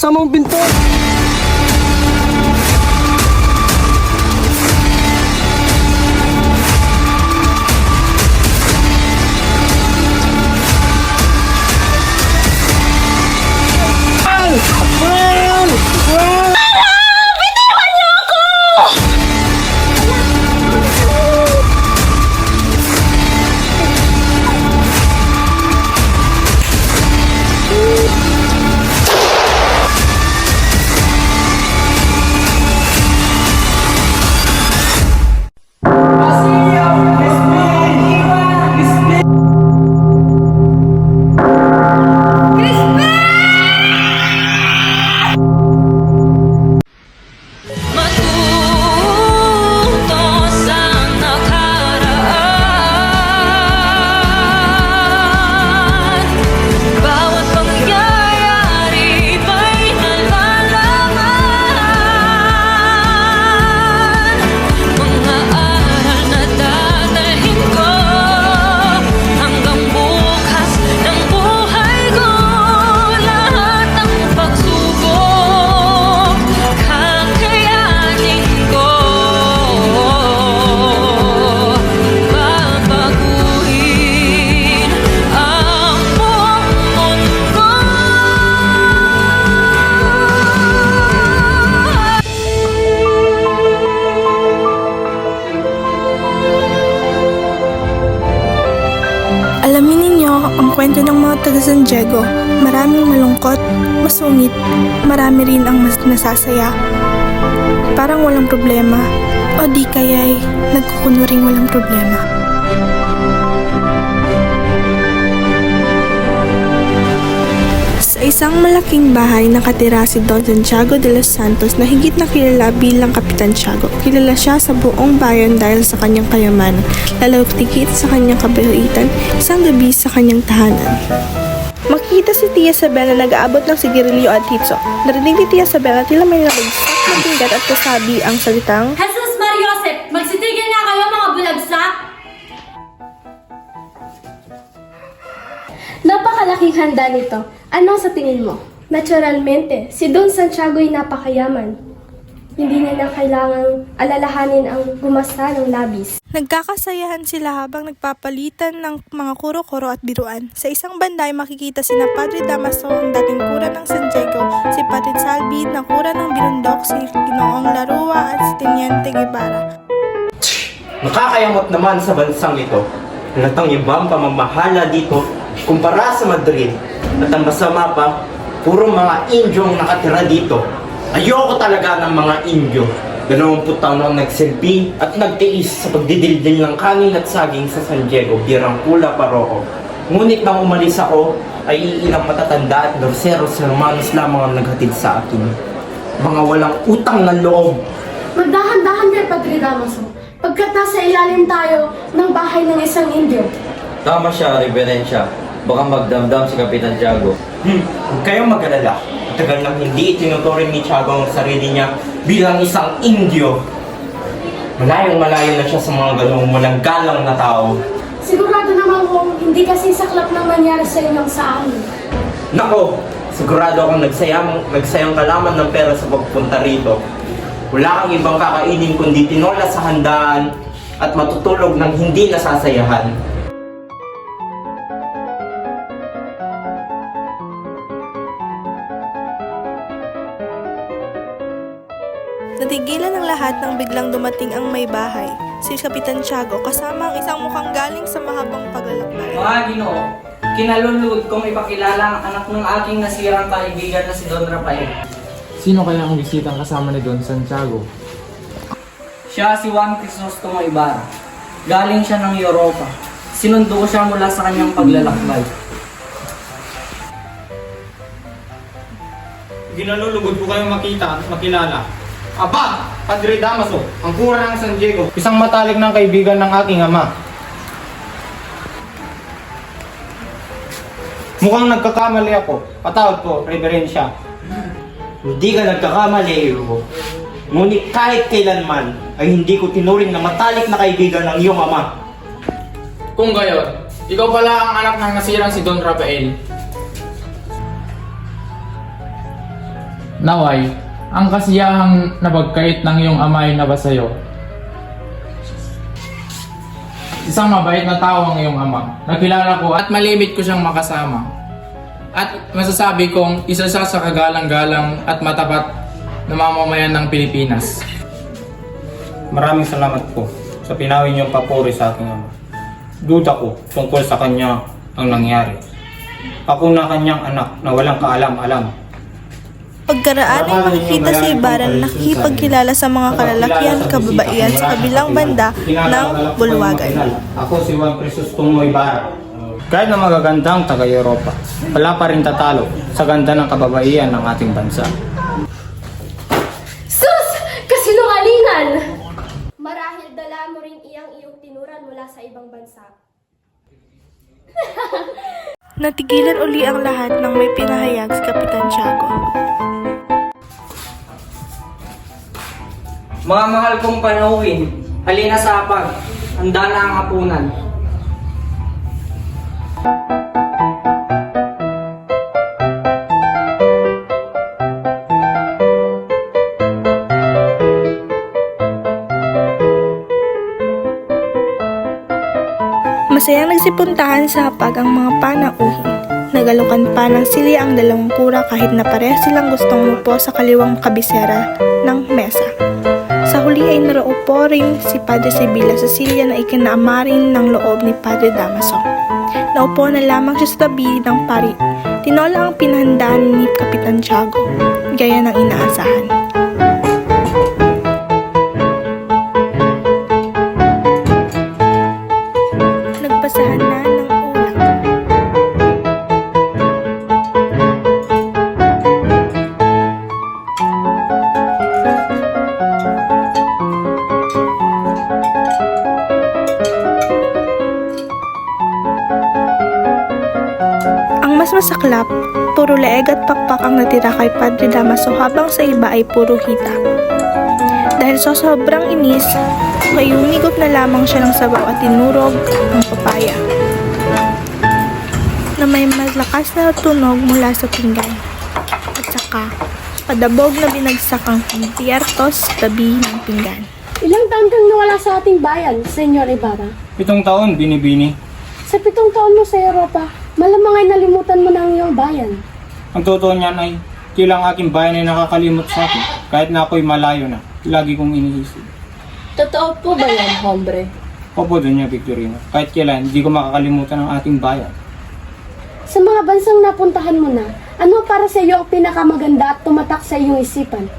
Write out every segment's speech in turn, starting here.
buksan mo ang pinto! Alamin ninyo ang kwento ng mga taga San Diego. Maraming malungkot, masungit, marami rin ang mas nasasaya. Parang walang problema, o di kaya'y nagkukunwaring walang problema. Sa isang malaking bahay nakatira si Don Santiago de los Santos na higit na kilala bilang Kapitan Tiago. Kilala siya sa buong bayan dahil sa kanyang kayamanan, lalo tigit sa kanyang kabaitan, isang gabi sa kanyang tahanan. Makikita si Tia Isabel na nag-aabot ng sigarilyo at hitso. Narinig ni Tia Isabel na tila may nabagsak ng pinggan at kasabi ang salitang, Jesus Mariosep, magsitigil nga kayo mga bulagsak! Napakalaking handa nito. Anong sa tingin mo? Naturalmente, si Don Santiago ay napakayaman. Hindi niya na kailangang alalahanin ang gumasta ng labis. Nagkakasayahan sila habang nagpapalitan ng mga kuro-kuro at biruan. Sa isang banda ay makikita sina Padre Damaso, ang dating kura ng San Diego, si Padre Salvi, na kura ng Birundok, si Ginoong Larua at si Teniente Guevara. Nakakayamot naman sa bansang ito. Halatang ibang pamamahala dito kumpara sa Madrid. At ang masama pa, puro mga Indio ang nakatira dito. Ayoko talaga ng mga Indio. 20 taon ang nagsilbi at nagtiis sa pagdidildil ng kanin at saging sa San Diego bilang Kula Paroko. Ngunit nang umalis ako, ay ilang matatanda at dorseros hermanos lamang ang naghatid sa akin. Mga walang utang ng loob. Magdahan-dahan kay Padre Damaso. Pagkat nasa ilalim tayo ng bahay ng isang Indio. Tama siya, Reverensya. Baka magdamdam si Kapitan Tiago. Huwag kayong mag-alala. Tagal nang hindi itinuturing ni Tiago ang sarili niya bilang isang Indio. Malayong-malayo na siya sa mga ganung walang galang na tao. Sigurado naman kung hindi kasi saklap ng nangyari sa inyong sa amin. Nako, sigurado akong nagsayang kalaman ng pera sa pagpunta rito. Wala kang ibang kakainin kundi tinola sa handaan at matutulog ng hindi nasasayahan. Natigilan ng lahat nang biglang dumating ang may bahay, si Kapitan Tiago, kasama ang isang mukhang galing sa mahabang paglalakbay. Mga Ginoo, kinalulugod kong ipakilala ang anak ng aking nasirang kaibigan na si Don Rafael. Sino kaya ang bisitang kasama ni Don Santiago? Siya si Juan Crisostomo Ibarra. Galing siya ng Europa. Sinundo ko siya mula sa kanyang paglalakbay. Ginalulugod ko kayong makita at makilala. Aba, Padre Damaso, ang kura ng San Diego, isang matalik ng kaibigan ng aking ama. Mukhang nagkakamali ako. Patawad po, Reverensya. Hindi ka nagkakamali, Hugo. Ngunit kahit kailanman ay hindi ko tinuring na matalik na kaibigan ng iyong ama. Kung gayon, ikaw pala ang anak ng nasirang si Don Rafael. Naway, ang kasiyahang nabagkait ng iyong ama ay nabasayo. Isang mabait na tao ang iyong ama. Nakilala ko at malimit ko siyang makasama. At masasabi kong isa siya sa kagalang-galang at matapat na mamamayan ng Pilipinas. Maraming salamat po sa pinawin niyong papuri sa aking ama. Duda ko tungkol sa kanya ang nangyari. Ako na kanyang anak na walang kaalam-alam. Pagkaraan ay makikita si Ibarra na nakikipagkilala sa mga kalalakihan at kababaihan sa kabilang banda ng bulwagan. Ako si Juan Crisostomo Ibarra. Kahit na magagandang taga-Europa, wala pa rin tatalo sa ganda ng kababaihan ng ating bansa. Sus! Kasinungalingan! Marahil dala mo rin iyong tinuran mula sa ibang bansa. Natigilan uli ang lahat nang may pinahayag si Kapitan Tiago. Mga mahal kong panauhin, halina sa hapag. Handa na ang hapunan. Masayang nagsipuntahan sa hapag ang mga panauhin. Nagalukan pa ng silya ang dalawang kura kahit na parehas silang gustong umupo sa kaliwang kabisera ng mesa. Sa huli ay naraupo rin si Padre Sibila sa silya na ikinaama rin ng loob ni Padre Damaso. Naupo na lamang siya sa tabi ng pari. Tinola ang pinahandaan ni Kapitan Tiago, gaya ng inaasahan. Nagpasahan na ng ulam. Ang mas masaklap, puro leeg at pakpak ang natira kay Padre Damaso habang sa iba ay puro hita. Dahil sa sobrang inis, may umigop na lamang siya ng sabaw at tinurog ang papaya na may malakas na tunog mula sa pinggan. At saka, padabog na binagsak ang piyertos sa tabi ng pinggan. Ilang taon kang nawala sa ating bayan, Senyor Ibarra? 7 taon, binibini. Sa 7 taon mo sa Europa, malamang ay nalimutan mo na ang iyong bayan. Ang totoo niyan ay, kilang aking bayan ay nakakalimot sa akin. Kahit na ako'y malayo na, lagi kong iniisip. Totoo po ba yan, hombre? Opo doon niya, Victorino. Kahit kailan, hindi ko makakalimutan ang ating bayan. Sa mga bansang napuntahan mo na, ano para sa iyo ang pinakamaganda at tumatak sa iyong isipan?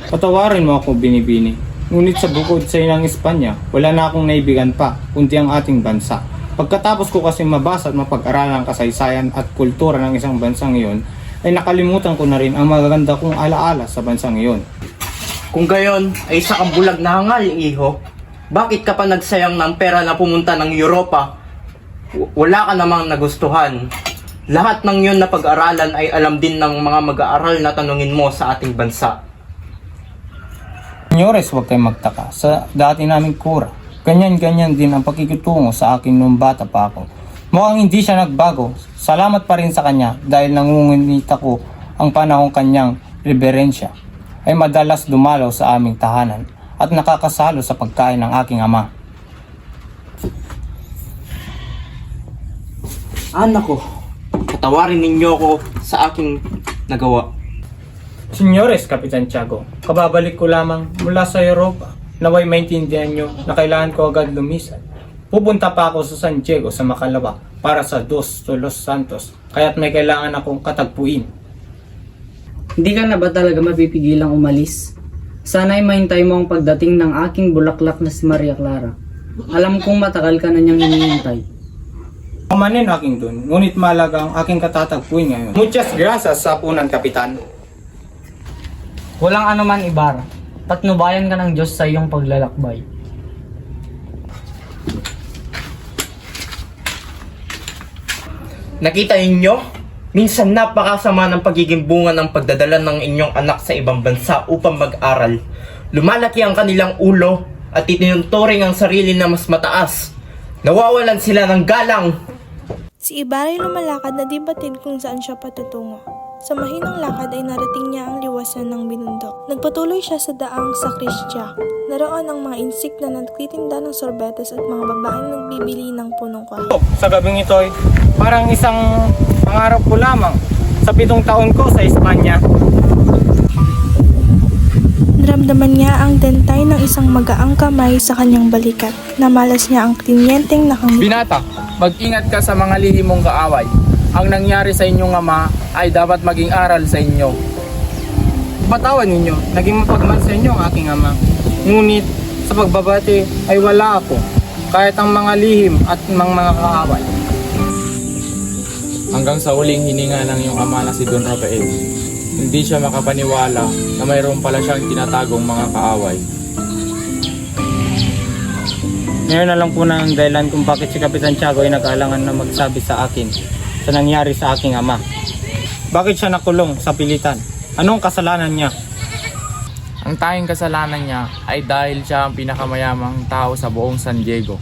Patawarin mo ako, binibini. Ngunit sa bukod sa inang Espanya, wala na akong naibigan pa, kundi ang ating bansa. Pagkatapos ko kasi mabasa at mapag-aralan ang kasaysayan at kultura ng isang bansang iyon, ay nakalimutan ko na rin ang magaganda kong alaala sa bansang iyon. Kung gayon ay isa kang bulag na hangal, iho. Bakit ka pa nagsayang ng pera na pumunta ng Europa? Wala ka namang nagustuhan. Lahat ng yun na pag-aralan ay alam din ng mga mag-aaral na tanungin mo sa ating bansa. Senyores, huwag kayong magtaka. Sa dati naming kura, ganyan-ganyan din ang pakikitungo sa akin nung bata pa ako. Mukhang hindi siya nagbago. Salamat pa rin sa kanya dahil nangungunit ako ang panahong kanyang reverensya ay madalas dumalaw sa aming tahanan at nakakasalo sa pagkain ng aking ama. Anak ko, patawarin ninyo ako sa aking nagawa. Senyores, Kapitan Tiago, kababalik ko lamang mula sa Europa. Naway maintindihan nyo na kailangan ko agad lumisan. Pupunta pa ako sa San Diego sa Macalawa para sa Dos Los Santos, kaya't may kailangan akong katagpuin. Hindi ka na ba talaga mapipigilang umalis? Sana ay mahintay mo ang pagdating ng aking bulaklak na si Maria Clara. Alam kong matagal ka na niyang hinihintay. Pamanin aking dun, ngunit malaga ang aking katatagpuin ngayon. Muchas gracias sa punan, Kapitan. Walang anuman, Ibarra. Patnubayan ka ng Diyos sa iyong paglalakbay. Nakita ninyo? Minsan napakasama ng pagiging bunga ng pagdadala ng inyong anak sa ibang bansa upang mag-aral. Lumalaki ang kanilang ulo at itinuturing ang sarili na mas mataas. Nawawalan sila ng galang. Si Ibarra ay lumalakad na di batid kung saan siya patutungo. Sa mahinang lakad ay narating niya ang liwasan ng binundok. Nagpatuloy siya sa daang sakristya. Naroon ang mga insik na nagtitinda ng sorbetes at mga babaeng nagbibili ng punong kahoy. Sa gabing ito ay parang isang pangarap ko lamang sa 7 taon ko sa Espanya. Naramdaman niya ang dentay ng isang magaang kamay sa kanyang balikat. Namalas niya ang klinyenteng nakangiti. Binata, mag-ingat ka sa mga lihim mong kaaway. Ang nangyari sa inyong ama ay dapat maging aral sa inyo. Patawan ninyo, naging mapagman sa inyo ang aking ama. Ngunit sa pagbabati ay wala ako, kahit ang mga lihim at mga kaaway. Hanggang sa huling hininga ng iyong ama na si Don Rafael, hindi siya makapaniwala na mayroon pala siyang tinatagong mga kaaway. Ngayon na lang po na ang dahilan kung bakit si Kapitan Tiago ay nag-alangan na magsabi sa akin sa nangyari sa aking ama. Bakit siya nakulong sa pilitan? Anong kasalanan niya? Ang tanging kasalanan niya ay dahil siya ang pinakamayamang tao sa buong San Diego.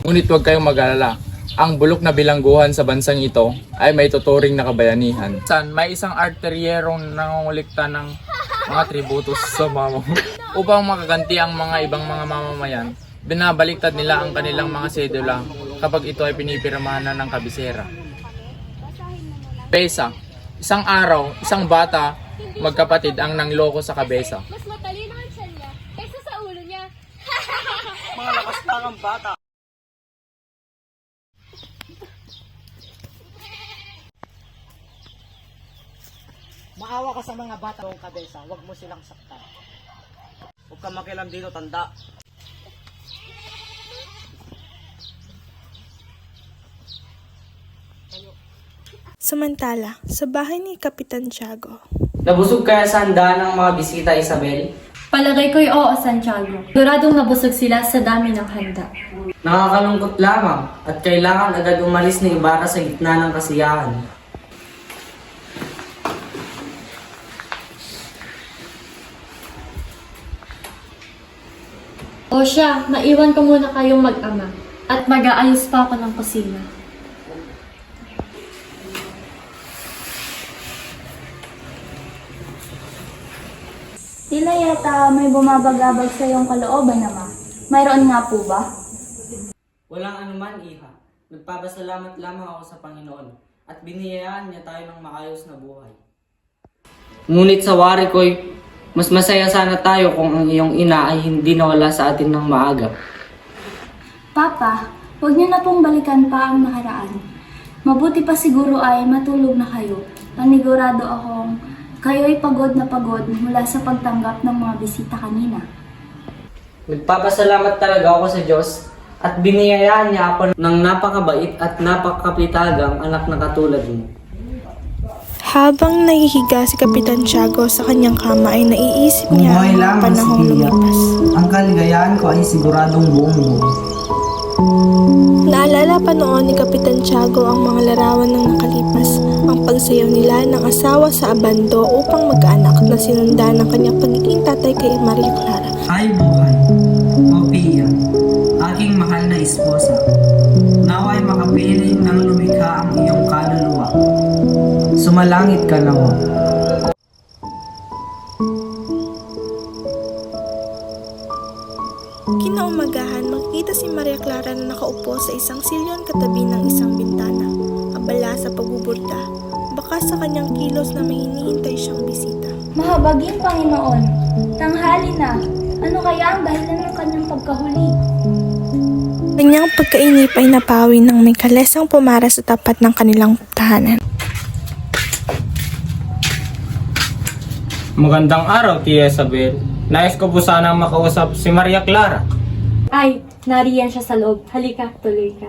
Ngunit huwag kayong mag-alala. Ang bulok na bilangguhan sa bansang ito ay may tuturing na kabayanihan. May isang arteryerong nangungulikta ng mga tributos sa upang makaganti ang mga ibang mga mamamayan. Binabaliktad nila ang kanilang mga sedula kapag ito ay pinipirmahan na ng kabisera. Pesa. Isang araw, isang bata, magkapatid ang nangloko sa kabesa. Mas matalino ang tiyan niya kaysa sa ulo niya. Mga lakas tangang bata. Maawa ka sa mga bata mong kabesa, huwag mo silang saktan. Huwag ka makialam dito, tanda. Samantala, sa bahay ni Kapitan Tiago. Nabusog kaya sa handaan ng mga bisita, Isabel? Palagay ko'y oo, Santiago. Siguradong nabusog sila sa dami ng handa. Nakakalungkot lamang at kailangan agad umalis ni Ibarra sa gitna ng kasiyahan. O siya, maiwan ko muna kayong mag-ama. At mag-aayos pa ako ng kusina. Tila yata may bumabagabag sa iyong kalooban, Ama. Mayroon nga po ba? Walang anuman, Iha. Nagpapasalamat lamang ako sa Panginoon at biniyayaan niya tayo ng maayos na buhay. Ngunit sa wari ko'y mas masaya sana tayo kung ang iyong ina ay hindi nawala sa atin ng maaga. Papa, huwag niyo na pong balikan pa ang nakaraan. Mabuti pa siguro ay matulog na kayo. Panigurado akong kayo'y pagod na pagod mula sa pagtanggap ng mga bisita kanina. Nagpapasalamat talaga ako sa Diyos at biniyayaan niya ako ng napakabait at napakapitagang anak na katulad mo. Habang nahihiga si Kapitan Tiago sa kanyang kama ay naiisip niya ang mga panahong lumipas. Ang kaligayahan ko ay siguradong buong-buo. Naalala pa noon ni Kapitan Tiago ang mga larawan ng nakalipas, ang pagsayaw nila ng asawa sa abando upang magkaanak na sinundan ng kanyang pagiging tatay kay Maria Clara. Hay buhay, o Pia, aking mahal na esposa. Naway makapiling ng lumikha ang iyong kaluluwa. Sumalangit ka nawa. Kinaumagahan, makikita si Maria Clara na nakaupo sa isang silyon katabi ng isang bintana. Abala sa pagbuburda, baka sa kanyang kilos na may hinihintay siyang bisita. Mahabaging Panginoon, tanghali na. Ano kaya ang dahilan ng kanyang pagkahuli? Kanyang pagkainip ay napawi ng may kalesang pumara sa tapat ng kanilang tahanan. Magandang araw, Tia Isabel. Nais ko po sanang makausap si Maria Clara. Ay, nariyan siya sa loob. Halika, tuloy ka.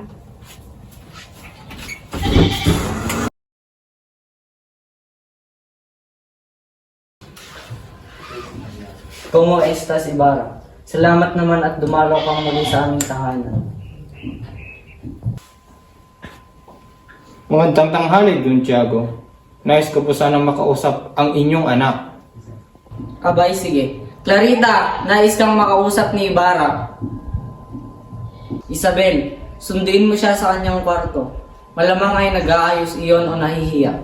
Como estas, Ibarra? Salamat naman at dumalo kang muli sa aming tahanan. Magandang tanghali, Don Tiago. Nais ko po sanang makausap ang inyong anak. Abay, sige. Clarita, nais kang makausap ni Ibarra. Isabel, sunduin mo siya sa kanyang kwarto. Malamang ay nag-aayos iyon o nahihiya.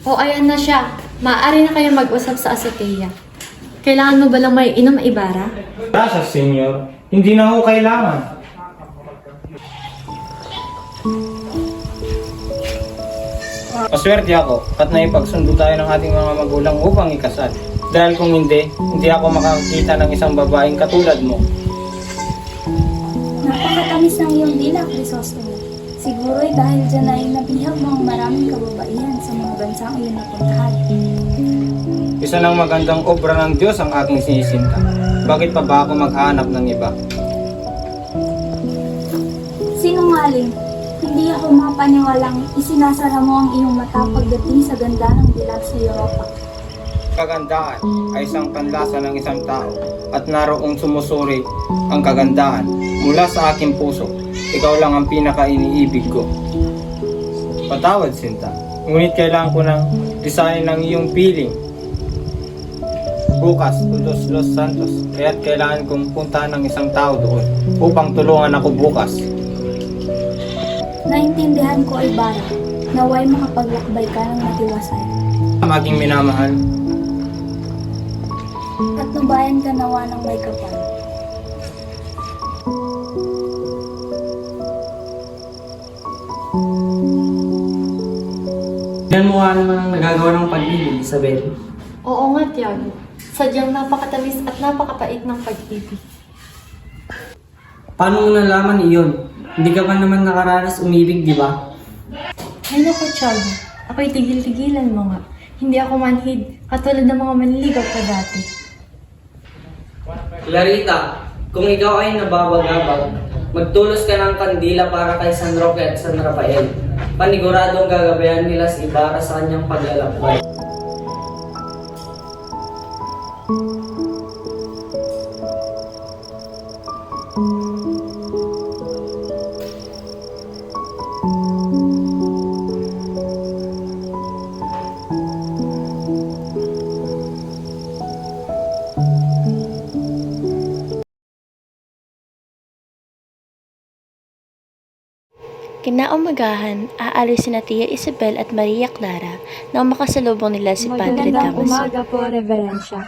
O ayan na siya. Maaari na kayo mag-usap sa azotea. Kailangan mo ba lang may inom Ibarra? Gracias, senyor. Hindi na ako kailangan. Maswerte ako at naipagsundo tayo ng ating mga magulang upang ikasal. Dahil kung hindi ako makakita ng isang babaeng katulad mo. Napakatamis ng iyong dila, Crisostomo. Siguro'y dahil dyan ay nabihag mga maraming kababaihan sa mga bansang iyong napuntahan. Isa ng magandang obra ng Diyos ang aking sinisinta. Bakit pa ba ako maghanap ng iba? Sinungaling, hindi ako mapaniwalang isinasara mo ang iyong mata pagdating sa ganda ng dilag sa Europa. Kagandahan ay isang panlasa ng isang tao at naroong sumusuri ang kagandahan mula sa aking puso. Ikaw lang ang pinaka-iniibig ko. Patawad, Sinta. Ngunit kailangan ko ng lisanin ng iyong piling. Bukas, Los Santos. Kaya't kailangan kong puntahan ng isang tao doon upang tulungan ako bukas. Naintindihan ko, Ibarra, naway makapaglakbay ka ng matiwasay. Ang aking minamahal, At nubayan ka nawa ng may kapal. Yan mo nga naman ang nagagawa ng pag-ibig, Isabel. Oo nga, Tiago. Sadyang napakatamis at napakapait ng pag-ibig. Paano mo nalaman iyon? Hindi ka pa naman nakaranas umibig, di ba? Ay naku, Tiago. Ako'y tigil-tigilan mo nga. Hindi ako manhid, katulad ng mga manliligaw pa dati. Clarita, kung ikaw ay nababagabag, magtulos ka ng kandila para kay San Roque at San Rafael. Paniguradong gagabayan nila si Ibarra sa kanyang paglalakbay. Kinaumagahan, aalis sina Tia Isabel at Maria Clara nang makasalubong nila si Padre Damaso. po, Reverencia.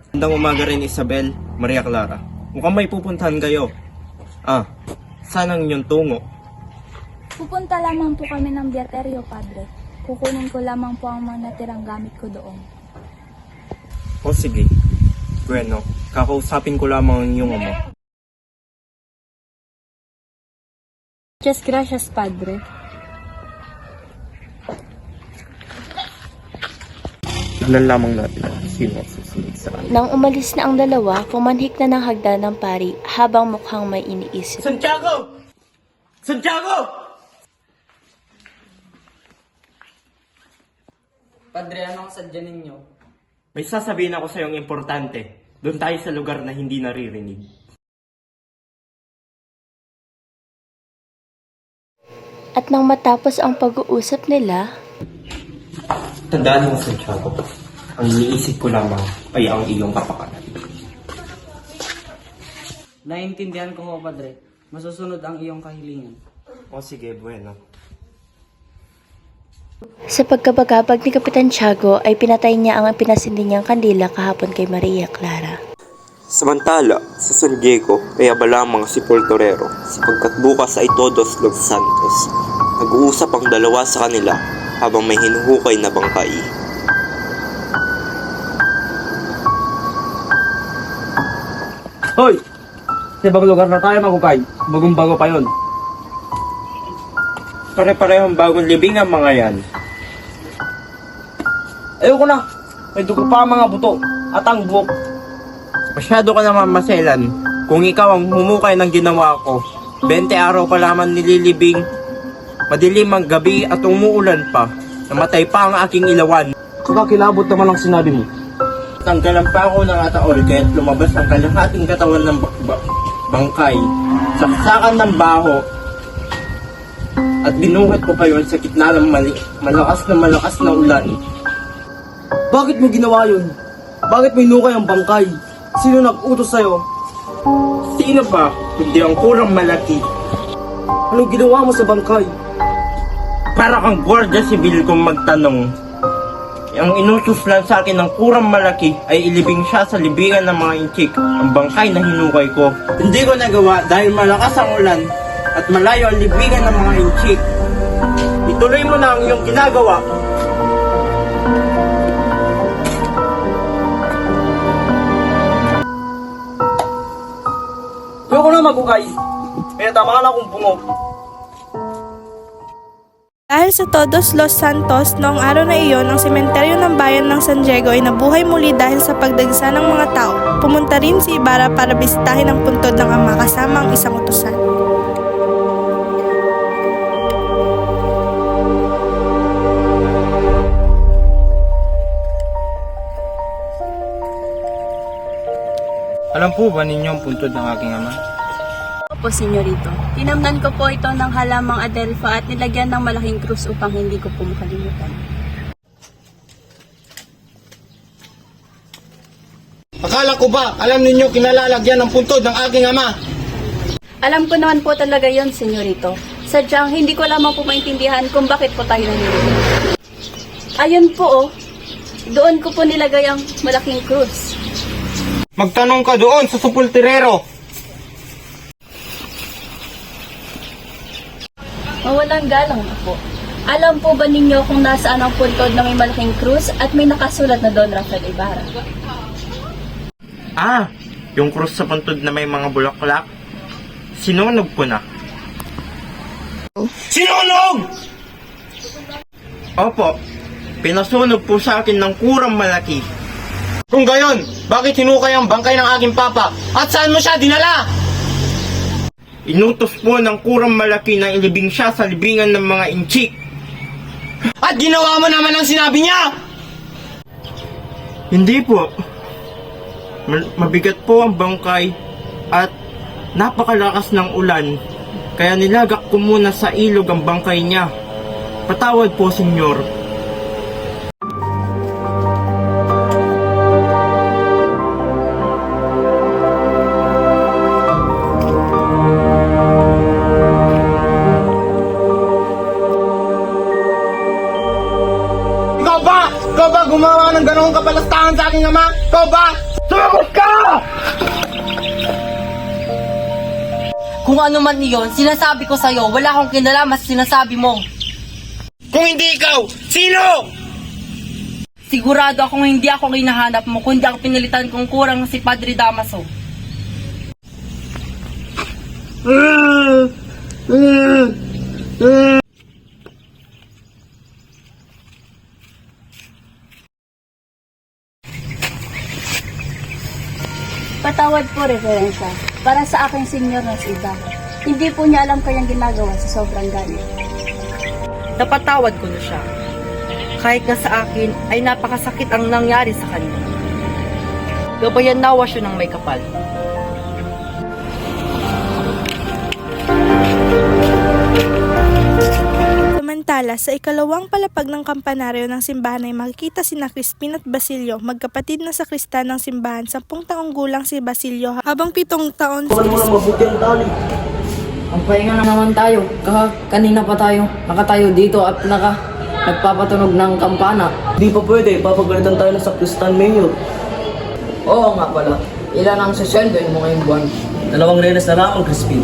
Magandang umaga rin, Isabel, Maria Clara. Mukhang may pupuntahan kayo. Saan ang inyong tungo? Pupunta lamang po kami ng Beaterio, Padre. Kukunin ko lamang po ang mga natirang gamit ko doon. O sige. Bueno, kakausapin ko lamang ang iyong ama. Muchas gracias, Padre. Tignan lamang natin sino ang susunod sa akin. Nang umalis na ang dalawa, pumanhik na ng hagdan ng pari habang mukhang may iniisip. Santiago! Santiago! Padre, ano ang sadya ninyo? May sasabihin ako sa iyong importante. Doon tayo sa lugar na hindi naririnig. At nang matapos ang pag-uusap nila, Tandaan mo, Santiago. Ang iniisip ko lamang ay ang iyong kapakanan. Naiintindihan ko ho, Padre. Masusunod ang iyong kahilingan. O sige, bueno. sa pagkabagabag ni Kapitan Tiago ay pinatay niya ang pinasindi niyang kandila kahapon kay Maria Clara. Samantala, sa San Diego ay abala ang mga sepulturero sapagkat bukas ay Todos los Santos. Nag-uusap ang dalawa sa kanila habang may hinuhukay na bangkay. Hoy! Sa ibang lugar na tayo magukay. Bagong-bago pa yon. Pare-parehong bagong libing ang mga yan. Ayoko na! May dugo pa ang mga buto at ang buhok. Masyado ka naman maselan. Kung ikaw ang humukay ng ginawa ko, 20 araw ka lamang nililibing, madilim ang gabi at umuulan pa, namatay pa ang aking ilawan. Saka kilabot naman ang sinabi mo. Tanggalan pa ako ng ataol kaya't lumabas ang kalahating katawan ng bangkay, saksakan ng baho, at binuhat ko pa yun sa gitna ng malakas na ulan. Bakit mo ginawa yun? Bakit mo inukay ang bangkay? Sino nag-utos sa'yo? Sino ba, kundi ang kurang malaki? Anong ginawa mo sa bangkay? Para kang gwardiya sibil kung magtanong. Ang inutos lang sa akin ng kurang malaki ay ilibing siya sa libingan ng mga inchik, ang bangkay na hinukay ko. Hindi ko nagawa dahil malakas ang ulan at malayo ang libingan ng mga inchik. Ituloy mo na ang iyong ginagawa. Ayoko na magukay. May tama na akong bungo. Dahil sa Todos Los Santos, noong araw na iyon, ang sementeryo ng bayan ng San Diego ay nabuhay muli dahil sa pagdagsa ng mga tao. Pumunta rin si Ibarra para bisitahin ang puntod ng ama kasama ang isang utusan. Alam po ba ninyo ang puntod ng aking ama? Opo, senyorito. Tinamnan ko po ito ng halamang adelfa at nilagyan ng malaking krus upang hindi ko po makalimutan. Akala ko ba, alam ninyo kinalalagyan ng puntod ng aking ama? Alam ko naman po talaga yon, senyorito. Sadyang hindi ko lamang po maintindihan kung bakit po tayo nanilito. Ayun po, doon ko po nilagay ang malaking krus. Magtanong ka doon sa supultirero. Mawalang galang na po. Alam po ba ninyo kung nasaan ang puntod na may malaking krus at may nakasulat na Don Rafael Ibarra? Ah, yung krus sa puntod na may mga bulaklak. Sinunog ko na. Sinunog! Opo, pinasunog po sa akin ng kurang malaki. Kung gayon, bakit hinukay ang bangkay ng aking papa? At saan mo siya dinala? Inutos po ng kurang malaki na ilibing siya sa libingan ng mga inchik. At ginawa mo naman ang sinabi niya! Hindi po. Mabigat po ang bangkay at napakalakas ng ulan. Kaya nilagak ko muna sa ilog ang bangkay niya. Patawad po, senyor. Ikaw ba gumawa ng ganoong kapalastangan sa aking ama? Ikaw ba? Sumagot ka! Kung ano man iyon, sinasabi ko sa'yo, wala akong kinalaman sa sinasabi mo. Kung hindi ikaw, sino? Sigurado akong hindi ako hinahanap mo, kundi ang pinilitan kong kurang si Padre Damaso. Patawad po, Reverensya. Para sa aking senyor na si Ibarra. Hindi po niya alam kayang ginagawa sa sobrang galit. Napatawad ko na siya. Kahit nga sa akin ay napakasakit ang nangyari sa kanya. Gabayan nawa siya ng may kapal. Samantala, sa ikalawang palapag ng kampanaryo ng simbahan ay makikita sina Crispin at Basilio, magkapatid na sakristan ng simbahan. 10 taong gulang si Basilio habang 7 taon si Crispin. Ang pahinga na naman tayo. Kanina pa tayo nakatayo dito at nagpapatunog ng kampana. Di pa pwede, papagalitan tayo ng sakristan mayor. Oo nga pala. Ilan ang sasyendoin mo ngayong buwan? 2 reles na lamang, Crispin.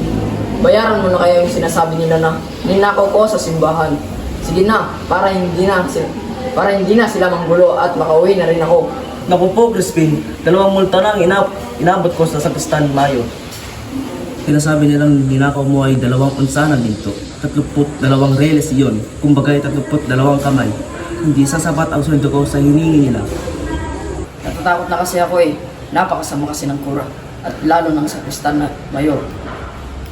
Bayaran mo na kaya yung sinasabi nila na ninakaw ko sa simbahan. Sige na, para hindi na sila manggulo at makauwi na rin ako. Naku po, Crispin. 2 multa na ang inabot ko sa sakristan mayor. Sinasabi nilang ninakaw mo ay 2 unsa na ginto. 32 reles iyon. Kumbaga ay 32 kamay. Hindi sasapat ang sweldo ko sa hiningi nila. Natatakot na kasi ako eh. Napakasama kasi ng kura. At lalo ng sakristan na mayor.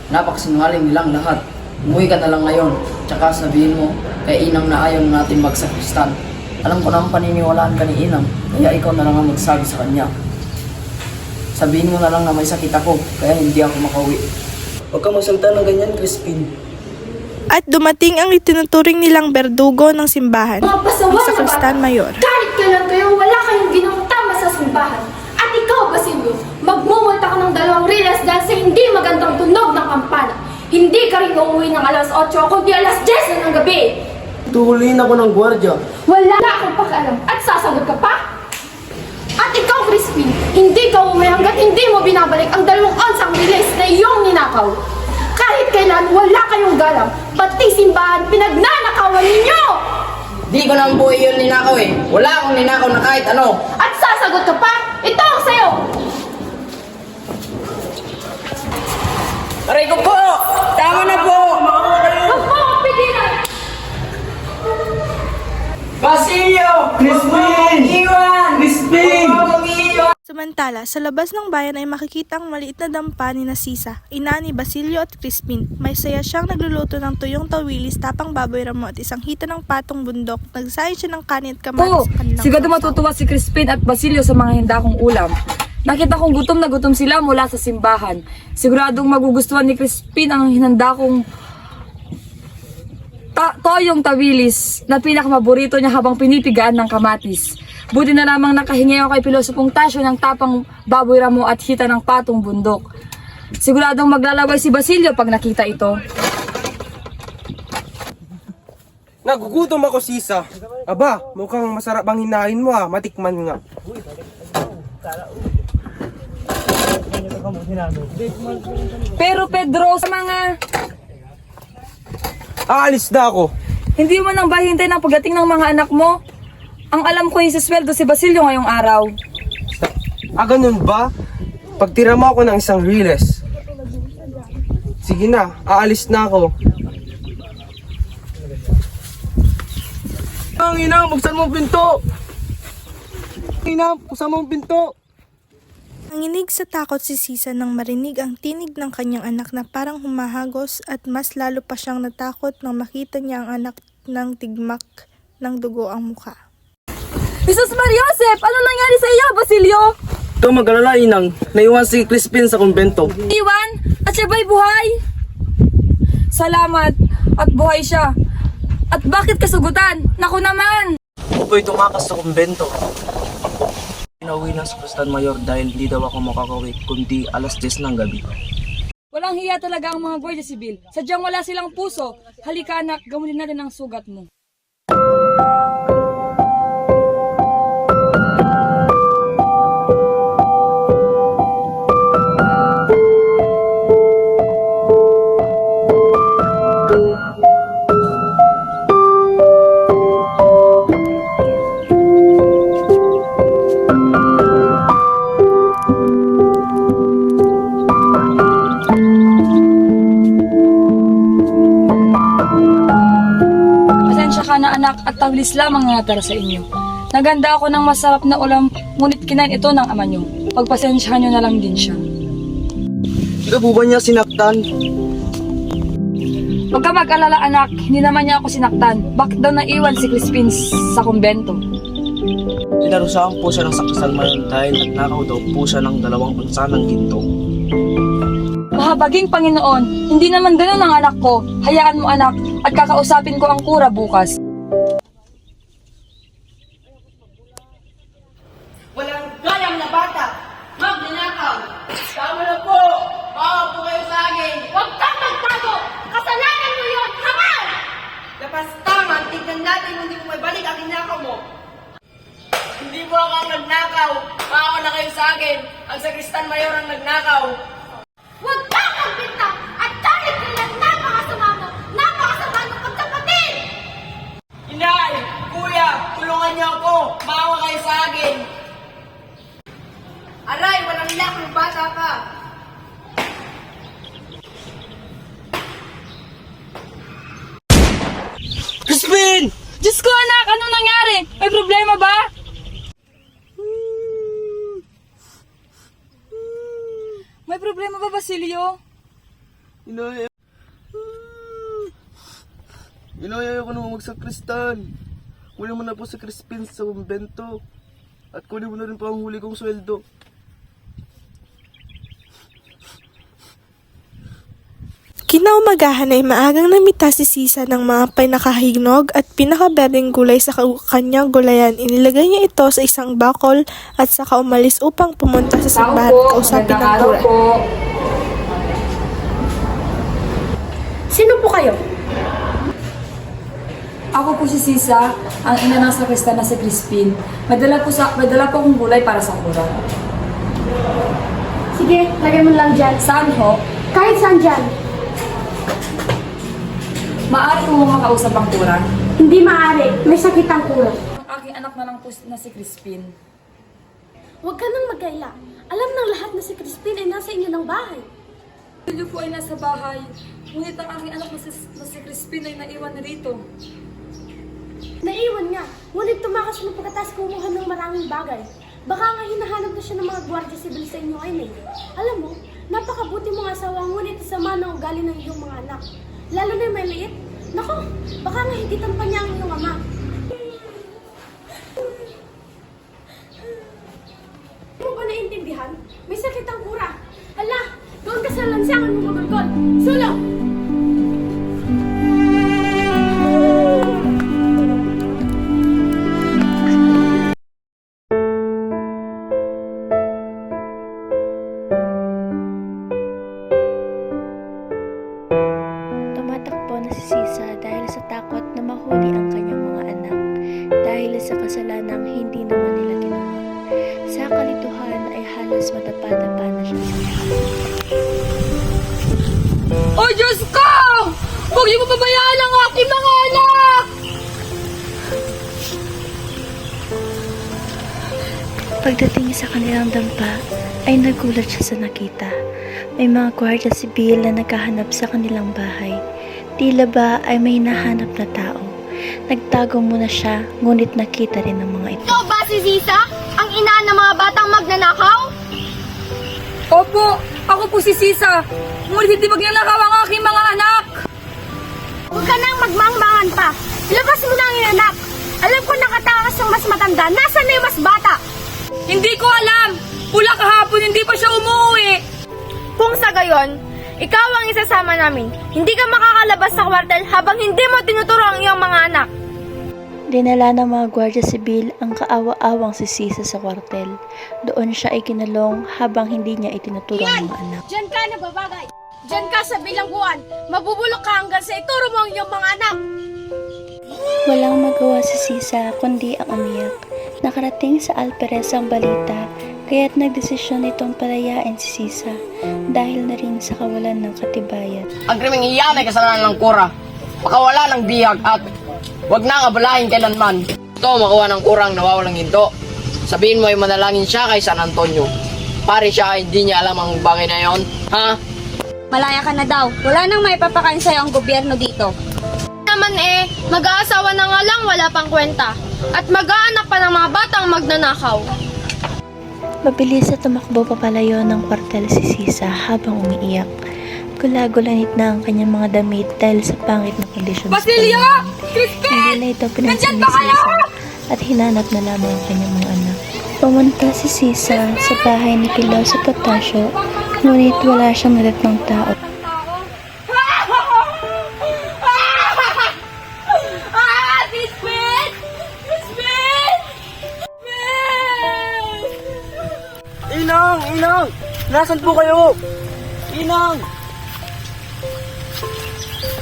Napakasinungaling nilang lahat. Umuwi ka na lang ngayon. Tsaka sabihin mo kay Inang na ayaw natin magsakristan. Alam ko naman paniniwalaan ka ni Inang. Kaya ikaw na lang ang magsabi sa kanya. Sabihin mo na lang na may sakit ako. Kaya hindi ako makauwi. Huwag ka magsalita ng ganyan, Crispin. At dumating ang itinuturing nilang berdugo ng simbahan, Mga pasaway ang sakristan mayor. Kahit kailan kayo, wala kayong ginawang tama sa simbahan. At ikaw, Basilio, magmumulta ka ng 2 relas dahil sa hindi magandang tunog ng kampana. Hindi ka rin umuwi ng alas 8 kundi alas 10 na ng gabi. Tuhuliin ako ng gwardya. Wala na akong pakialam at sasagot ka pa? At ikaw, Crispin, hindi ka umuwi hanggat hindi mo binabalik ang 2 onsang bilis na iyong ninakaw. Kahit kailan wala kayong galang, pati simbahan pinagnanakawan ninyo! Di ko nang buhay yun ninakaw eh. Wala akong ninakaw na kahit ano. At sasagot ka pa? Ito ang sayo! Aray ko po! Tama na po! Huwag mo akong pigilan! Basilio! Crispin! Iwan! Crispin! Samantala, sa labas ng bayan ay makikita ang maliit na dampa ni Sisa, ina ni Basilio at Crispin. May saya siyang nagluluto ng tuyong tawilis, tapang baboy ramo at isang hita ng patong bundok. Nagsahin siya ng kanin at kamatis sa kanilang sigado sausaw. matutuwa si Crispin at Basilio sa mga handa kong ulam. Nakita kong gutom na gutom sila mula sa simbahan. Siguradong magugustuhan ni Crispin ang hinanda kong toyong tawilis na pinakamaborito niya habang pinipigaan ng kamatis. Buti na lamang nakahingi ako kay Pilosopong Tasyo ng tapang baboy ramo at hita ng patong bundok. Siguradong maglalaway si Basilio pag nakita ito. Nagugutom ako, Sisa. Aba, mukhang masarap ang hinain mo matikman nga. Pero Pedro, sa mga... Aalis na ako. Hindi mo nang ba hintay ng pagdating ng mga anak mo? Ang alam ko yung sisweldo si Basilio ngayong araw. Ganun ba? Pagtira mo ako ng isang riles. Sige na, aalis na ako. Ang ina, buksan mo ang pinto! Ina, buksan mo ang pinto! Nanginig sa takot si Sisa nang marinig ang tinig ng kanyang anak na parang humahagos at mas lalo pa siyang natakot nang makita niya ang anak ng tigmak ng dugo ang mukha. Jesus Mariosep! Ano nangyari sa iyo, Basilio? Ito mag-alala, Inang. Naiwan si Crispin sa kumbento. Iwan? At siya ba'y buhay? Salamat! At buhay siya. At bakit kasugutan? Naku naman! Ako po'y tumakas sa kumbento. Pinauwi ng Sakristan Mayor dahil hindi daw ako makakauwi kundi alas 10 ng gabi. Walang hiya talaga ang mga Guardia Civil. Sadyang wala silang puso. Halika anak, gamunin natin ang sugat mo. Pasensya ka na anak at tawilis lamang ang natara sa inyo. Naganda ako ng masarap na ulam, ngunit kinain ito ng ama nyo. Pagpasensyahan nyo na lang din siya. Hindi po ba niya sinaktan? Huwag ka mag-alala anak, hindi naman niya ako sinaktan. Bakit daw naiwan si Crispin sa kumbento? Pinarusahan po siya ng Sakristan Mayor dahil nagnakaw daw po siya ng 2 unsa ng ginto. Mahabaging Panginoon, hindi naman ganun ang anak ko. Hayaan mo anak, at kakausapin ko ang kura bukas. Walang gayang na bata! Magnanakaw! Tama na po! Bawa po kayo sa akin! Huwag kang magtago! Kasalanan mo yun! Hamal! Lapastangan, tignan natin kung hindi mo may balik ang ninakaw mo. Hindi mo ako ang nagnakaw! Bawa na kayo sa akin! Ang Sakristan Mayor ang nagnakaw! Huwag kang magbintang! At kahit kailan napakasama mo, napakasama ng pagkapatid! Inay! Kuya! Tulungan niyo ako! Bawa kayo sa akin! Aray! Walang iyak ng bata ka! Crispin! Diyos ko anak, anong nangyari? May problema ba? May problema ba, Basilio? Inaya ko naman magsakristan. Kunin mo na po si Crispin sa kumbento. At kunin mo na rin po ang huli kong sweldo. Kinaumagahan ay maagang namita si Sisa ng mga pinakahinog at pinakaberdeng gulay sa kanyang gulayan. Inilagay niya ito sa isang bakol at saka umalis upang pumunta sa simbahan at kausapin ng kura. Sino po kayo? Ako po si Sisa, ang ina ng sakristan na si Crispin. Madala po akong gulay para sa kura. Sige, lagay mo lang dyan. Saan ho? Kahit saan dyan. Maaari ko makausap ang kura. Hindi maaari. May sakit ang kulo. Ang aking anak na lang po na si Crispin. Huwag ka nang magkaila. Alam ng lahat na si Crispin ay nasa inyo ng bahay. Silyo po ay nasa bahay. Ngunit ang aking anak na si Crispin ay naiwan na rito. Naiwan nga. Ngunit tumakas mo pagkatas kumuha ng maraming bagay. Baka nga hinahanap na siya ng mga gwardiya sibil sa inyo ay may. Alam mo, napakabuti mong asawa, ngunit sama ng ugali ng iyong mga anak. Lalo na yung may liit. Nako, baka nga higitan pa niya ang iyong ama. Hindi mo ba naintindihan? May sakit ang kura. Hala, doon ka sa lansangan mo magulgol. Sulong! Tumatakbo na si Sisa dahil sa takot na mahuli ang kanyang mga anak dahil sa kasalanang hindi naman nila ginawa. Sa kalituhan ay halos madapa-dapa na siya. O Diyos ko! Huwag niyo mo pabayaan ang aking mga anak! Pagdating sa kanilang dampa, ay nagulat siya sa nakita. May mga gwardiya sibil na naghahanap sa kanilang bahay. Tila ba ay may nahanap na tao. Nagtago muna siya, ngunit nakita rin ng mga ito. Ikaw ba si Sisa? Ang ina ng mga batang magnanakaw? Opo, ako po si Sisa. Ngunit hindi magnanakaw ang aking mga anak. Huwag ka nang magmangmangan pa. Ilabas mo na ang iyong anak. Alam ko nakatakas ng mas matanda. Nasaan na yung mas bata? Hindi ko alam. Pula kahapon, hindi pa siya umuwi. Kung sa gayon, ikaw ang isasama namin. Hindi ka makakalabas sa kwartel habang hindi mo tinuturo ang iyong mga anak. Dinala ng mga gwardiya sibil ang kaawa-awang si Sisa sa kwartel. Doon siya ay kinulong habang hindi niya itinuturo ang mga anak. Diyan ka nababagay. Diyan ka sa bilangguan. Mabubulok ka hanggang sa ituro mo ang iyong mga anak. Walang magawa si Sisa kundi ang umiyak. Nakarating sa Alperes ang balita, kaya't nagdesisyon itong palayain si Sisa dahil na rin sa kawalan ng katibayan. Ang krimeng iyan ay kasalanan ng kura. Pakawala ng bihag at huwag nang abalahin kailanman. Ito makuha ng kurang nawawalang ginto. Sabihin mo ay manalangin siya kay San Antonio. Pare siya ay hindi niya alam ang bagay na yon, ha? Malaya ka na daw. Wala nang may papakain sa'yo ang gobyerno dito. Naman mag-aasawa na nga lang wala pang kwenta. At mag-aanak pa ng mga batang magnanakaw. Mabilis na tumakbo papalayo ng kwartel si Sisa habang umiiyak. Gulagulanit na ang kanyang mga damit dahil sa pangit na kondisyon. Basilio! Crispin! Hindi na ito pinansin ni Sisa at hinanap na lamang ang kanyang mga anak. Pumunta si Sisa sa bahay ni Pilaw sa Potasio, ngunit wala siyang nadatnang tao. Inang! Inang! Nasaan po kayo? Inang!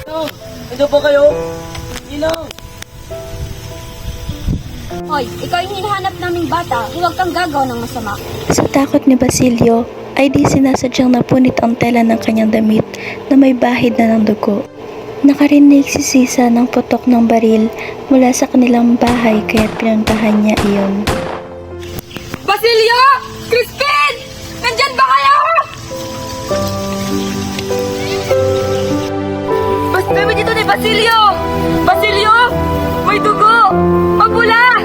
Inang! Ito po kayo? Inang! Hoy, ikaw yung hinahanap naming bata. Huwag kang gagawa ng masama. Sa takot ni Basilio, ay di sinasadyang napunit ang tela ng kanyang damit na may bahid na ng dugo. Nakarinig si Sisa ng putok ng baril mula sa kanilang bahay kaya't pinuntahan niya iyon. Basilio! Crispin! Nandyan ba kayo? Ba't dito ni Basilio? Basilio! May dugo! Mapula!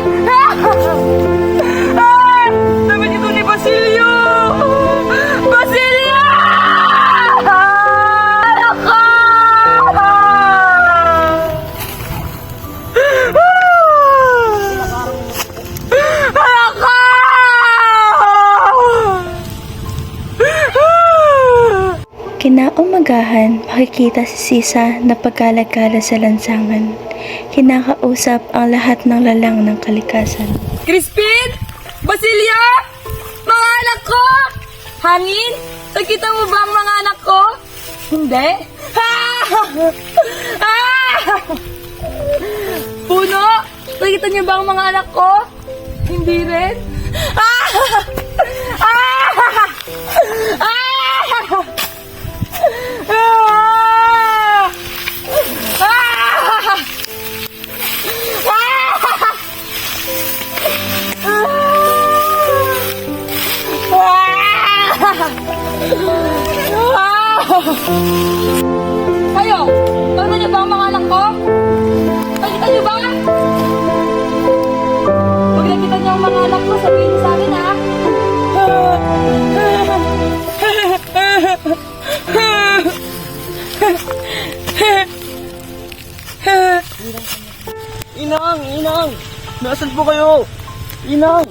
Dami dito ni Basilio! Basilio! Anak ko! Anak ko! Kinaumagahan, makikita si Sisa na pagkalagala sa lansangan. Kinakausap ang lahat ng lalang ng kalikasan. Crispin! Basilio! Mga anak ko! Hangin? Nakita mo ba ang mga anak ko? Hindi? Puno! Nakita niyo ba ang mga anak ko? Hindi rin? Ah! Ah! Ah! Ah! Kayo! Nakita niyo ba ang mga anak ko? Nakita niyo ba? Pag nakita niyo ang mga anak ko, sabihin niyo sa akin, ha? Inang! Inang! Nasaan po kayo? Inang!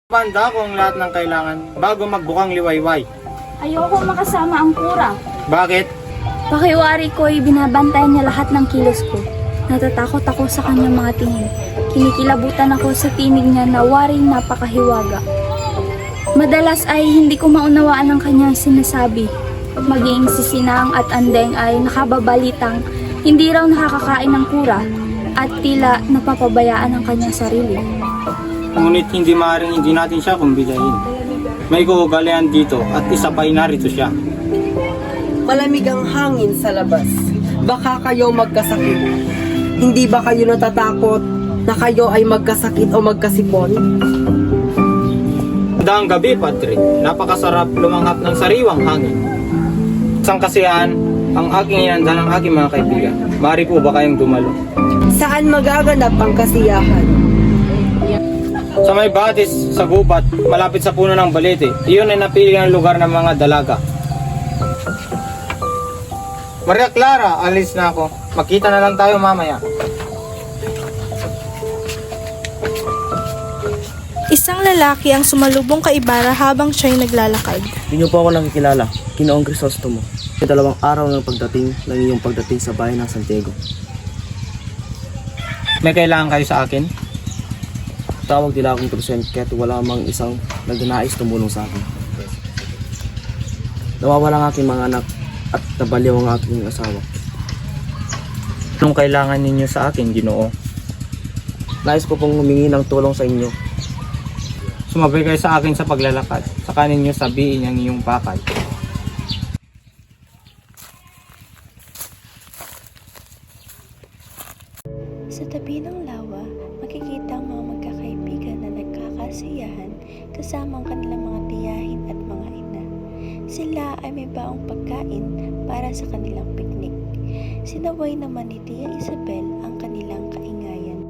Panda ko ang lahat ng kailangan bago magbukang liwayway. Ayoko makasama ang kura. Bakit? Pakiwari ko'y binabantayan niya lahat ng kilos ko. Natatakot ako sa kanyang mga tingin. Kinikilabutan ako sa tinig niya na waring napakahiwaga. Madalas ay hindi ko maunawaan ang kanyang sinasabi. Maging si Sinang at Andeng ay nakababalitang hindi raw nakakakain ng kura at tila napapabayaan ang kanyang sarili. Ngunit hindi maaaring hindi natin siya kumbigayin. May kaugalian dito at isa pa'y narito siya. Malamig ang hangin sa labas. Baka kayo magkasakit. Hindi ba kayo natatakot na kayo ay magkasakit o magkasipon? Daang gabi, Padre, napakasarap lumanghap ng sariwang hangin. Isang kasiyahan ang aking inanda ng aking mga kaibigan. Maaari po ba kayong dumalo? Saan magaganap ang kasiyahan? Sa may batis, sa gubat, malapit sa puno ng balete, iyon ay napili ng lugar ng mga dalaga. Maria Clara, alis na ako. Magkita na lang tayo mamaya. Isang lalaki ang sumalubong kay Ibarra habang siya'y naglalakad. Hindi niyo po ako nakikilala. Ginoong Crisostomo. May 2 araw ng pagdating ng iyong pagdating sa bayan ng Santiago. May kailangan kayo sa akin? Tawag nila akong present kahit wala mang isang nagnanais tumulong sa akin. Nawawala ang aking mga anak at nabaliw ang aking asawa. Anong kailangan ninyo sa akin, Ginoo? Nais ko pong humingi ng tulong sa inyo. Sumabay kayo sa akin sa paglalakad. Saka ninyo sabihin ang iyong pakay. Sa tabi ng lawa, makikita ang mga magkakaibigan na nagkakasiyahan kasama ang kanilang mga tiyahin at mga ina. Sila ay may baong pagkain para sa kanilang piknik. Sinaway naman ni Tia Isabel ang kanilang kaingayan.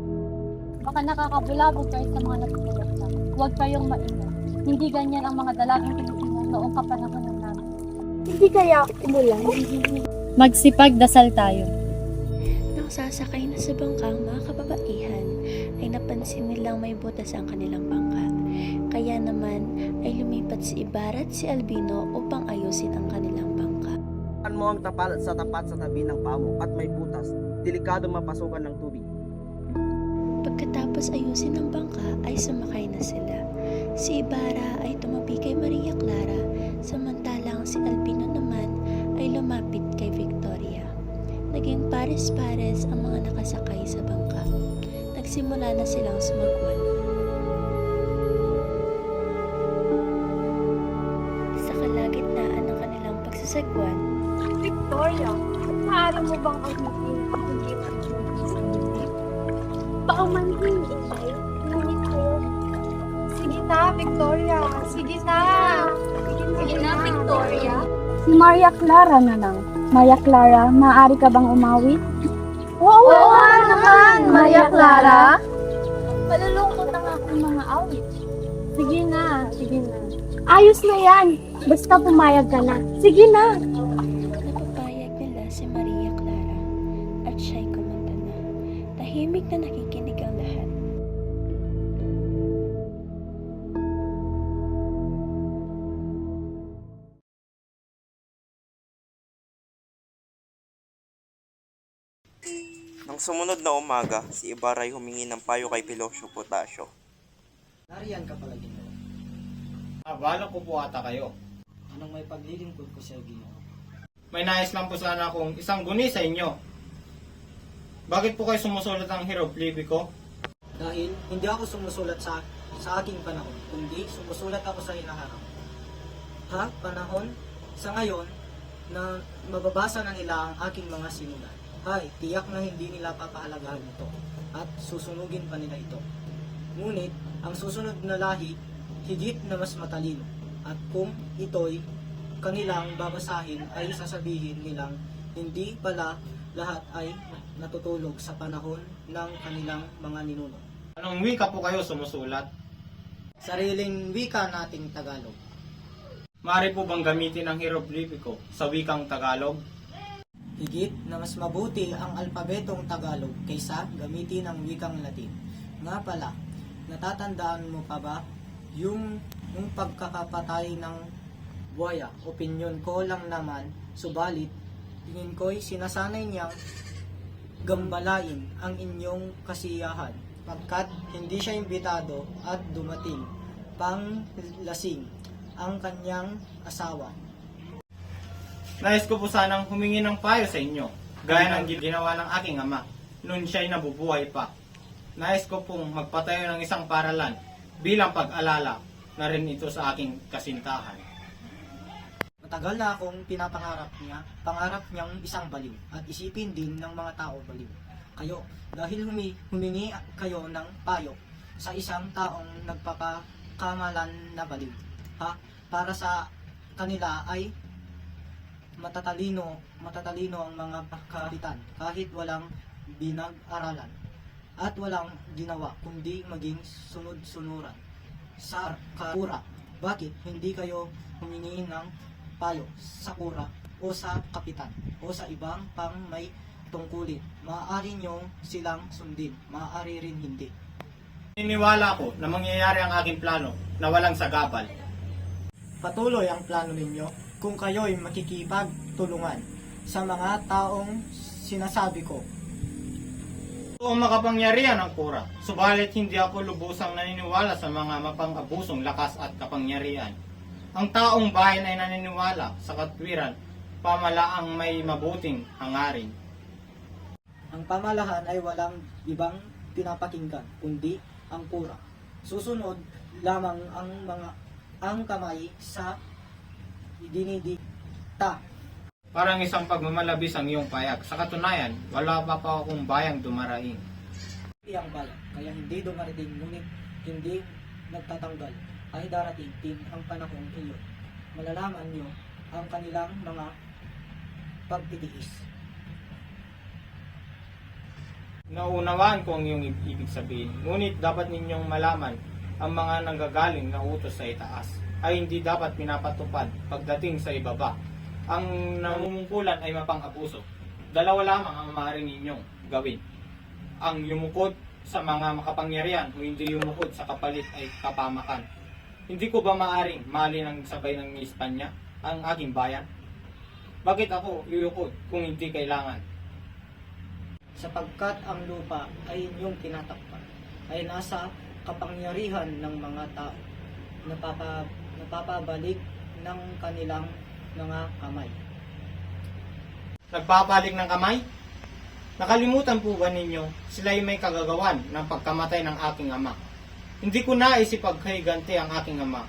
Baka nakakabulabog kayo sa mga natutulog lang. Huwag kayong maingat. Hindi ganyan ang mga dalagang Pilipino noong kapanahonan namin. Hindi kaya umulan? Magsipagdasal tayo. Nang sasakay na sa bangka ang mga kababaihan, ay napansin nilang may butas ang kanilang bangka. Kaya naman ay lumipat si Ibarra at si Albino upang ayusin ang kanilang bangka. Ano mo ang tapat sa tabi ng pamo at may butas. Delikado mapasukan ng tubig. Pagkatapos ayusin ang bangka ay sumakay na sila. Si Ibarra ay tumabi kay Maria Clara, samantalang si Albino naman ay lumapit kay Victoria. Naging pares-pares ang mga nakasakay sa bangka. Nagsimula na silang sumagwan. Sa kalagitnaan ng kanilang pagsasagwan, Victoria, maaari mo bang ahitin ang hindi baka manhindi kayo? Ngunit kayo. Sige na, Victoria. Sige na. Sige na, Victoria. Si Maria Clara na lang. Maria Clara, maaari ka bang umawit? Oo naman, Maria Clara. Malulungkot ang aking mga awit. Sige na, sige na. Ayos na yan. Basta pumayag ka na. Sige na. napapayag nila si Maria Clara at siya'y kumanta na. Tahimik na nakikinig ang lahat. Nang sumunod na umaga, si Ibarra ay humingi ng payo kay Pilosyo Potasio. Nariyan ka pala, Ginoo. Abala ko po ata kayo. anong may paglilingkod ko sa Ginoo. May nais lang po sana akong isang guni sa inyo. Bakit po kayo sumusulat ng hieroglifiko? Dahil hindi ako sumusulat sa aking panahon, kundi sumusulat ako sa hinaharap. Panahon? Sa ngayon, na mababasa na nila ang aking mga sinulat. Tiyak na hindi nila papahalagahan ito at susunugin pa nila ito. Ngunit, ang susunod na lahi, higit na mas matalino. At kung ito'y kanilang babasahin ay sasabihin nilang hindi pala lahat ay natutulog sa panahon ng kanilang mga ninuno. Anong wika po kayo sumusulat? Sariling wika nating Tagalog. Maaari po bang gamitin ang hieroglifiko sa wikang Tagalog? Higit na mas mabuti ang alpabetong Tagalog kaysa gamitin ang wikang Latin. Nga pala, natatandaan mo pa ba yung pagkakapatay ng buwaya? Opinyon ko lang naman, subalit tingin ko'y sinasanay niyang gambalain ang inyong kasiyahan pagkat hindi siya imbitado at dumating pang lasing ang kanyang asawa. Nais ko po sanang humingi ng payo sa inyo, gaya ng ginawa ng aking ama, noon siya'y nabubuhay pa. Nais ko pong magpatayo ng isang paralan bilang pag-alala na rin ito sa aking kasintahan. Matagal na akong pinapangarap niya, pangarap niyang isang baliw at isipin din ng mga tao baliw. Kayo, dahil humingi kayo ng payo sa isang taong nagpapakamalan na baliw. Para sa kanila ay matatalino ang mga kapitan kahit walang binag-aralan at walang ginawa kundi maging sunod-sunuran sa kura. Bakit hindi kayo humingi ng payo sa kura o sa kapitan o sa ibang pang may tungkulin? Maaari nyo silang sundin, maaari rin hindi. Niniwala ko na mangyayari ang aking plano na walang sagabal. Patuloy ang plano ninyo kung kayo'y makikipagtulungan sa mga taong sinasabi ko. Ito ang makapangyarihan ng kura, subalit hindi ako lubusang naniniwala sa mga mapang-abusong lakas at kapangyarihan. Ang taong bayan ay naniniwala sa katwiran, pamalaang may mabuting hangarin. Ang pamalahan ay walang ibang pinapakinggan kundi ang kura. Susunod lamang ang kamay sa dinidikta. Parang isang pagmamalabis ang iyong payag. Sa katunayan, wala pa akong bayang dumaraing. Ang bayan, kaya hindi dumarating ngunit hindi nagtatanggal. Ay darating din ang panahong iyon. Malalaman niyo ang kanilang mga pagtitiis. Naunawaan ko ang iyong ibig sabihin, ngunit dapat ninyong malaman ang mga nanggagaling na utos sa itaas ay hindi dapat pinapatupad pagdating sa ibaba. Ang namumungkulan ay mapang-abuso. Dalawa lamang ang maaaring ninyong gawin. Ang yumukod sa mga makapangyarihan o hindi yumukod sa kapalit ay kapamakan. Hindi ko ba maaaring mali ng sabay ng Espanya ang aking bayan? Bakit ako yuyukod kung hindi kailangan? Sapagkat ang lupa ay inyong tinatakpan, ay nasa kapangyarihan ng mga tao, napapabalik ng kanilang mga kamay. Nagpapalik ng kamay? Nakalimutan po ba ninyo, sila'y may kagagawan ng pagkamatay ng aking ama. Hindi ko nais ipaghiganti ang aking ama.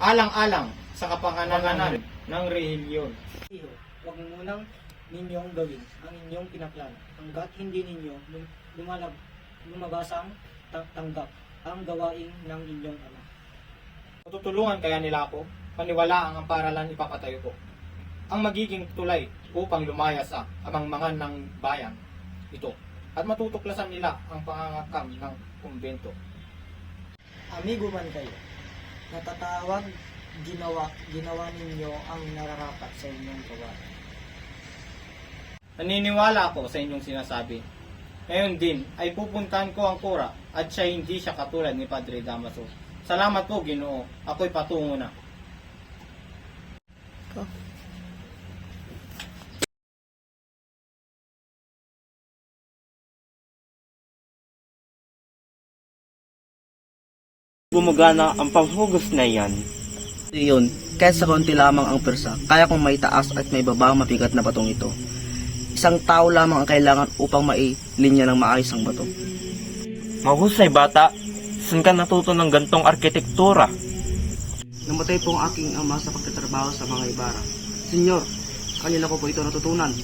Alang-alang sa kapanganan ng relihiyon. Huwag munang ninyong gawin ang inyong pinaplano hanggat hindi ninyo lumabasang tanggap ang gawain ng inyong ama. Tutulungan kaya nila ako, paniwalaan ang paralan ipapatayo ko. Ang magiging tulay upang lumaya sa amangmangan ng bayan ito at matutuklasan nila ang pangangakam ng kumbento. Amigo man kayo, natatawag, ginawa ninyo ang nararapat sa inyong gawain. Naniniwala ako sa inyong sinasabi. Ngayon din ay pupuntahan ko ang kura at siya hindi siya katulad ni Padre Damaso. Salamat po, Ginoo. Ako'y patungo na. Gumagana ang panghugas na iyan. Iyon, kahit sa konti lamang ang persa, kaya kong may taas at may baba ang mabigat na batong ito. Isang tao lamang ang kailangan upang mailinya ng maayos ang bato. Mahusay bata, saan ka natuto ng gantong arkitektura? Namatay po ang aking ama sa pagtatrabaho sa mga Ibarra. Senyor, kanila ko po ito natutunan.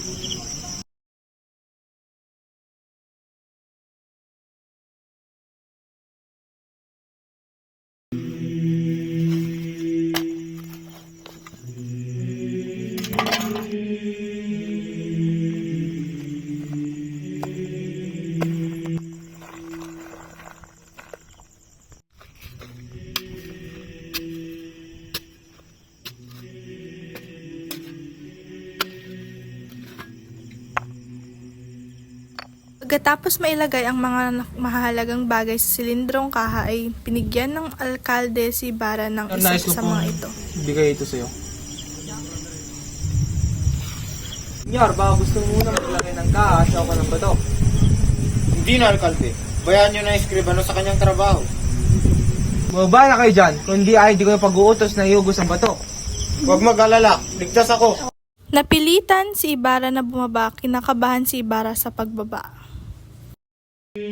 Pagkatapos mailagay ang mga mahalagang bagay sa silindrong kaha ay pinigyan ng alkalde si Ibarra ng isa sa mga ito. Bigay ito sa'yo. Senyor, baka gusto mo muna maglagay ng kaha at ako ng bato. Hindi na, alkalde. Bayaan nyo na eskribano sa kanyang trabaho. Mababa na kayo dyan, kung hindi ay hindi ko na pag-uutos na iugos ang bato. Huwag mag-alala, ligtas ako. Napilitan si Ibarra na bumaba, kinakabahan si Ibarra sa pagbaba. Ang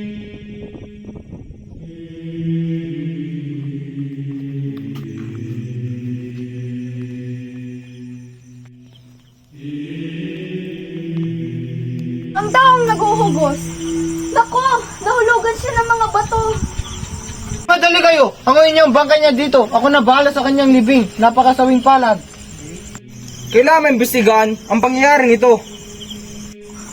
taong naguhugos. Nako, nahulugan siya ng mga bato. Madali kayo! Hanguin niyo ang bangkay niya dito. Ako na bahala sa kanyang libing. Napakasawing palad. Kailangan imbestigahan ang pangyayaring ito.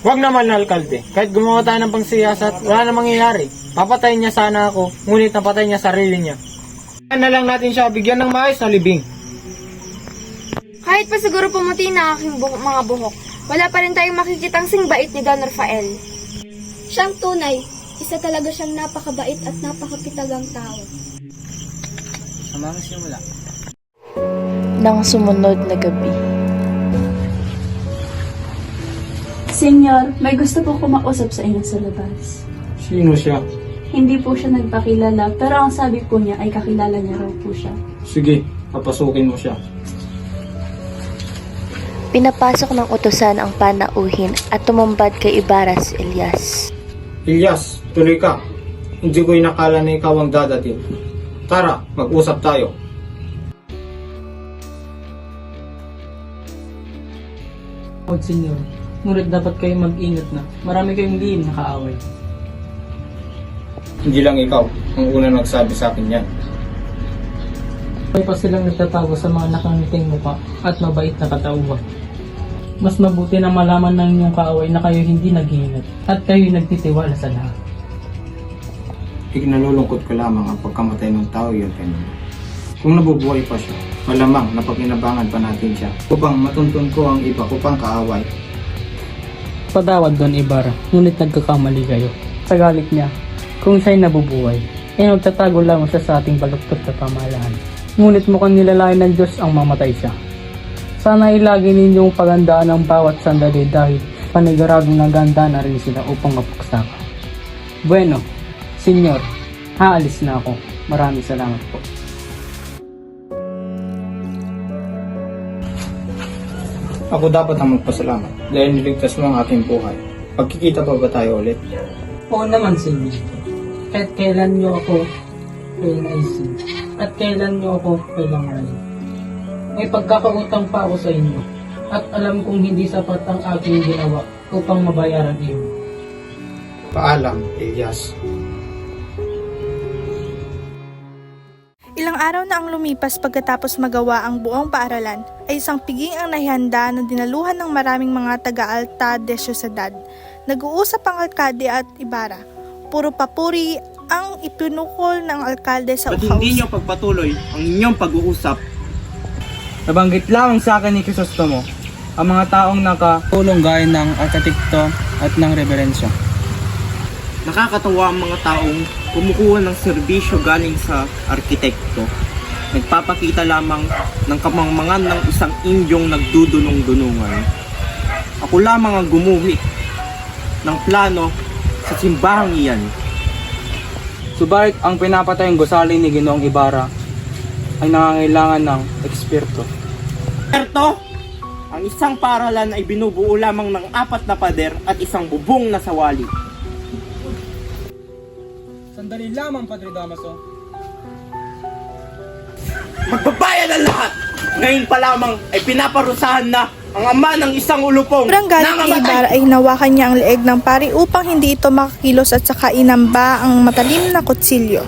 Huwag naman, alkalde. Kahit gumawa tayo ng pangsiyasat, wala na mangyayari. Papatayin niya sana ako, ngunit napatay niya sarili niya. Kaya na lang natin siya bigyan ng maayos na libing. Kahit pa siguro pumuti na aking mga buhok, wala pa rin tayong makikitang singbait ni Don Rafael. Siyang tunay, isa talaga siyang napakabait at napakapitagang tao. Sa mga simula. Nang sumunod na gabi. Senyor, may gusto po kumausap sa inyo sa labas. Sino siya? Hindi po siya nagpakilala, pero ang sabi po niya ay kakilala niya raw po siya. Sige, papasukin mo siya. Pinapasok ng utusan ang panauhin at tumambad kay Ibarra si Elias. Elias, tuloy ka. Hindi ko inakala na ikaw ang dadating. Tara, mag-usap tayo. Huwag, senyor. Ngunit dapat kayo mag-ingat na. Marami kayong hindi nakaaway. Hindi lang ikaw ang una nagsabi sa akin yan. May pa silang nagtatago sa mga nakangiting mukha at mabait na katauhan. Mas mabuti na malaman ng inyong kaaway na kayo hindi nag-iingat at kayo nagtitiwala sa lahat. Ikinalulungkot ko lamang ang pagkamatay ng tao yun kanina. Kung nabubuhay pa siya, malamang na pag-inabangan pa natin siya upang matuntun ko ang iba ko pang kaaway. Patawad, Don Ibarra, ngunit nagkakamali kayo. Sa galit niya, kung siya'y nabubuhay, ay magtatago lamang siya sa ating baluktot na pamahalaan. Ngunit mukhang nilalain ng Diyos ang mamatay siya. Sana ay lagi ninyong pagandaan ang bawat sandali dahil paniguradong naganda na rin sila upang mapagsaka. Bueno, senyor, haalis na ako. Maraming salamat po. Ako dapat ang magpasalamat dahil niligtas mo ang aking buhay. Pagkikita pa ba tayo ulit? Oo naman, senyor. Kahit kailan niyo ako kailangan at kailan niyo ako kailangan. May pagkakautang pa ako sa inyo at alam kong hindi sapat ang aking ginawa upang mabayaran iyon. Paalam, Elias. Ilang araw na ang lumipas pagkatapos magawa ang buong paaralan, ay isang piging ang nahihanda na dinaluhan ng maraming mga taga-alta de syudad. Nag-uusap ang alkalde at Ibarra. Puro papuri ang ipinukol ng alkalde sa Ba't uhaw. hindi niyo pagpatuloy ang inyong pag-uusap? Nabanggit lamang sa akin ni Crisostomo ang mga taong nakatulong gaya ng arkitekto at ng reverensya. Nakakatuwa ang mga taong kumukuha ng serbisyo galing sa arkitekto. Nagpapakita lamang ng kamangmangan ng isang Indyong nagdudunong-dunungan. Ako lamang ang gumuhit ng plano sa simbahang iyan. Subalit ang pinapatayang gusali ni Ginoong Ibarra ay nangangailangan ng eksperto. Eksperto? Ang isang paaralan ay binubuo lamang ng 4 na pader at isang bubong na sawali. Sandali lamang, Padre Damaso. Magbabayad ang lahat! Ngayon pa lamang ay pinaparusahan na ang ama ng isang ulupong Sobrang galit ni Ibarra ay hinawakan niya ang leeg ng pari upang hindi ito makakilos at saka inamba ang matalim na kutsilyo.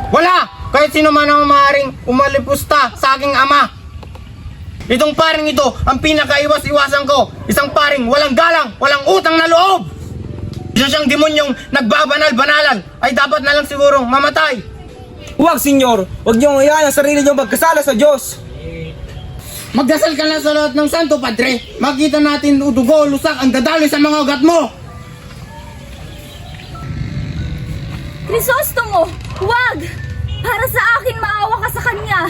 Wala! Kahit sino man ang maaaring umalipusta sa aking ama. Itong paring ito ang pinakaiwas-iwasan ko. Isang paring walang galang, walang utang na loob. Isa siyang demonyong nagbabanal-banalan ay dapat na lang sigurong mamatay. Huwag, senyor. Huwag niyong hayaan ang sarili niyong magkasala sa Diyos. Magdasal ka lang sa lahat ng santo, Padre. Makita natin udugo, lusak ang dadaloy sa mga ugat mo. Crisostomo, huwag! Para sa akin, maawa ka sa kanya.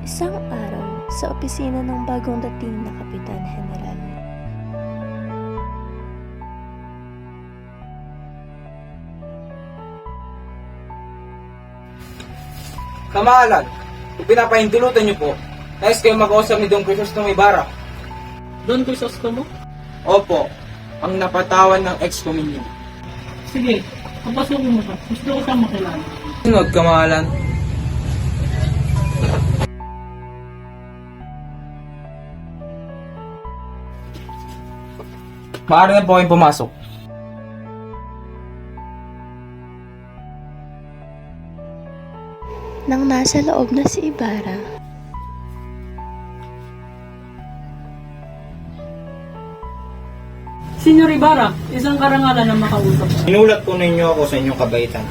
Isang araw, sa opisina ng bagong dating na Kapitan General. Kamahalan, kung pinapahintulutan niyo po, nais kayo mag-usap ni Don Crisostomo Ibarra. Don Crisostomo? Opo, ang napatawan ng ex-communion. Sige, papasukin mo ka. Gusto ko siyang makilala. Sunod, Kamahalan. Maaari na po kayong pumasok. Nang nasa loob na si Ibarra, Senyor Ibarra, isang karangalan na makausap. Inulat po ninyo ako sa inyong kabaitan.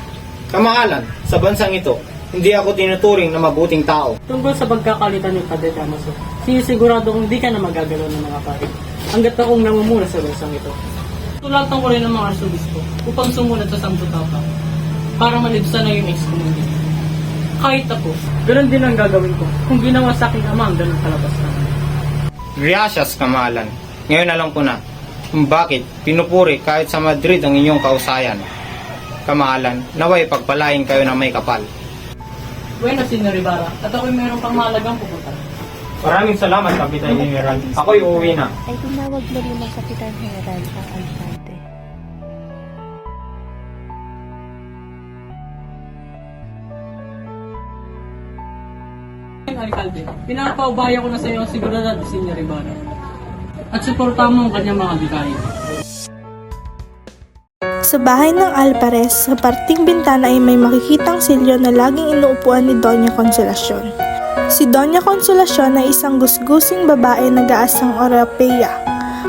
Kamahalan, sa bansang ito, hindi ako tinuturing na mabuting tao. Tungkol sa pagkakalitan ni Padre Damaso, sinisigurado kong di ka na magagalaw ng mga pari. Hanggat akong namumuna sa bansang ito. Tulatan ko rin ng mga arsobispo upang sumunod sa Santo Papa para malibsan na yung ex-community. Kahit ako, ganoon din ang gagawin ko kung ginawa sa aking ama ang ganun kalabas naman. Gracias, Kamahalan. Ngayon alam ko na kung bakit pinupuri kahit sa Madrid ang inyong kausayan. Kamahalan, naway pagpalain kayo na may kapal. Bueno, Senyor Ibarra, at ako'y mayroong pang mahalagang pupunta. Maraming salamat, Kapitan General. Ako'y uuwi na. ay tinawag na rin ng Kapitan General ang alkalde. Alkalde, pinapaubaya ko na sa iyo ang seguridad ni Senyor Ibarra. At suportahan mo ang kanyang mga bigay. Sa bahay ng Alpares, sa parting bintana ay may makikitang silyo na laging inuupuan ni Doña Consolacion. Si Doña Consolacion ay isang gusgusing babae na gaasang Europea.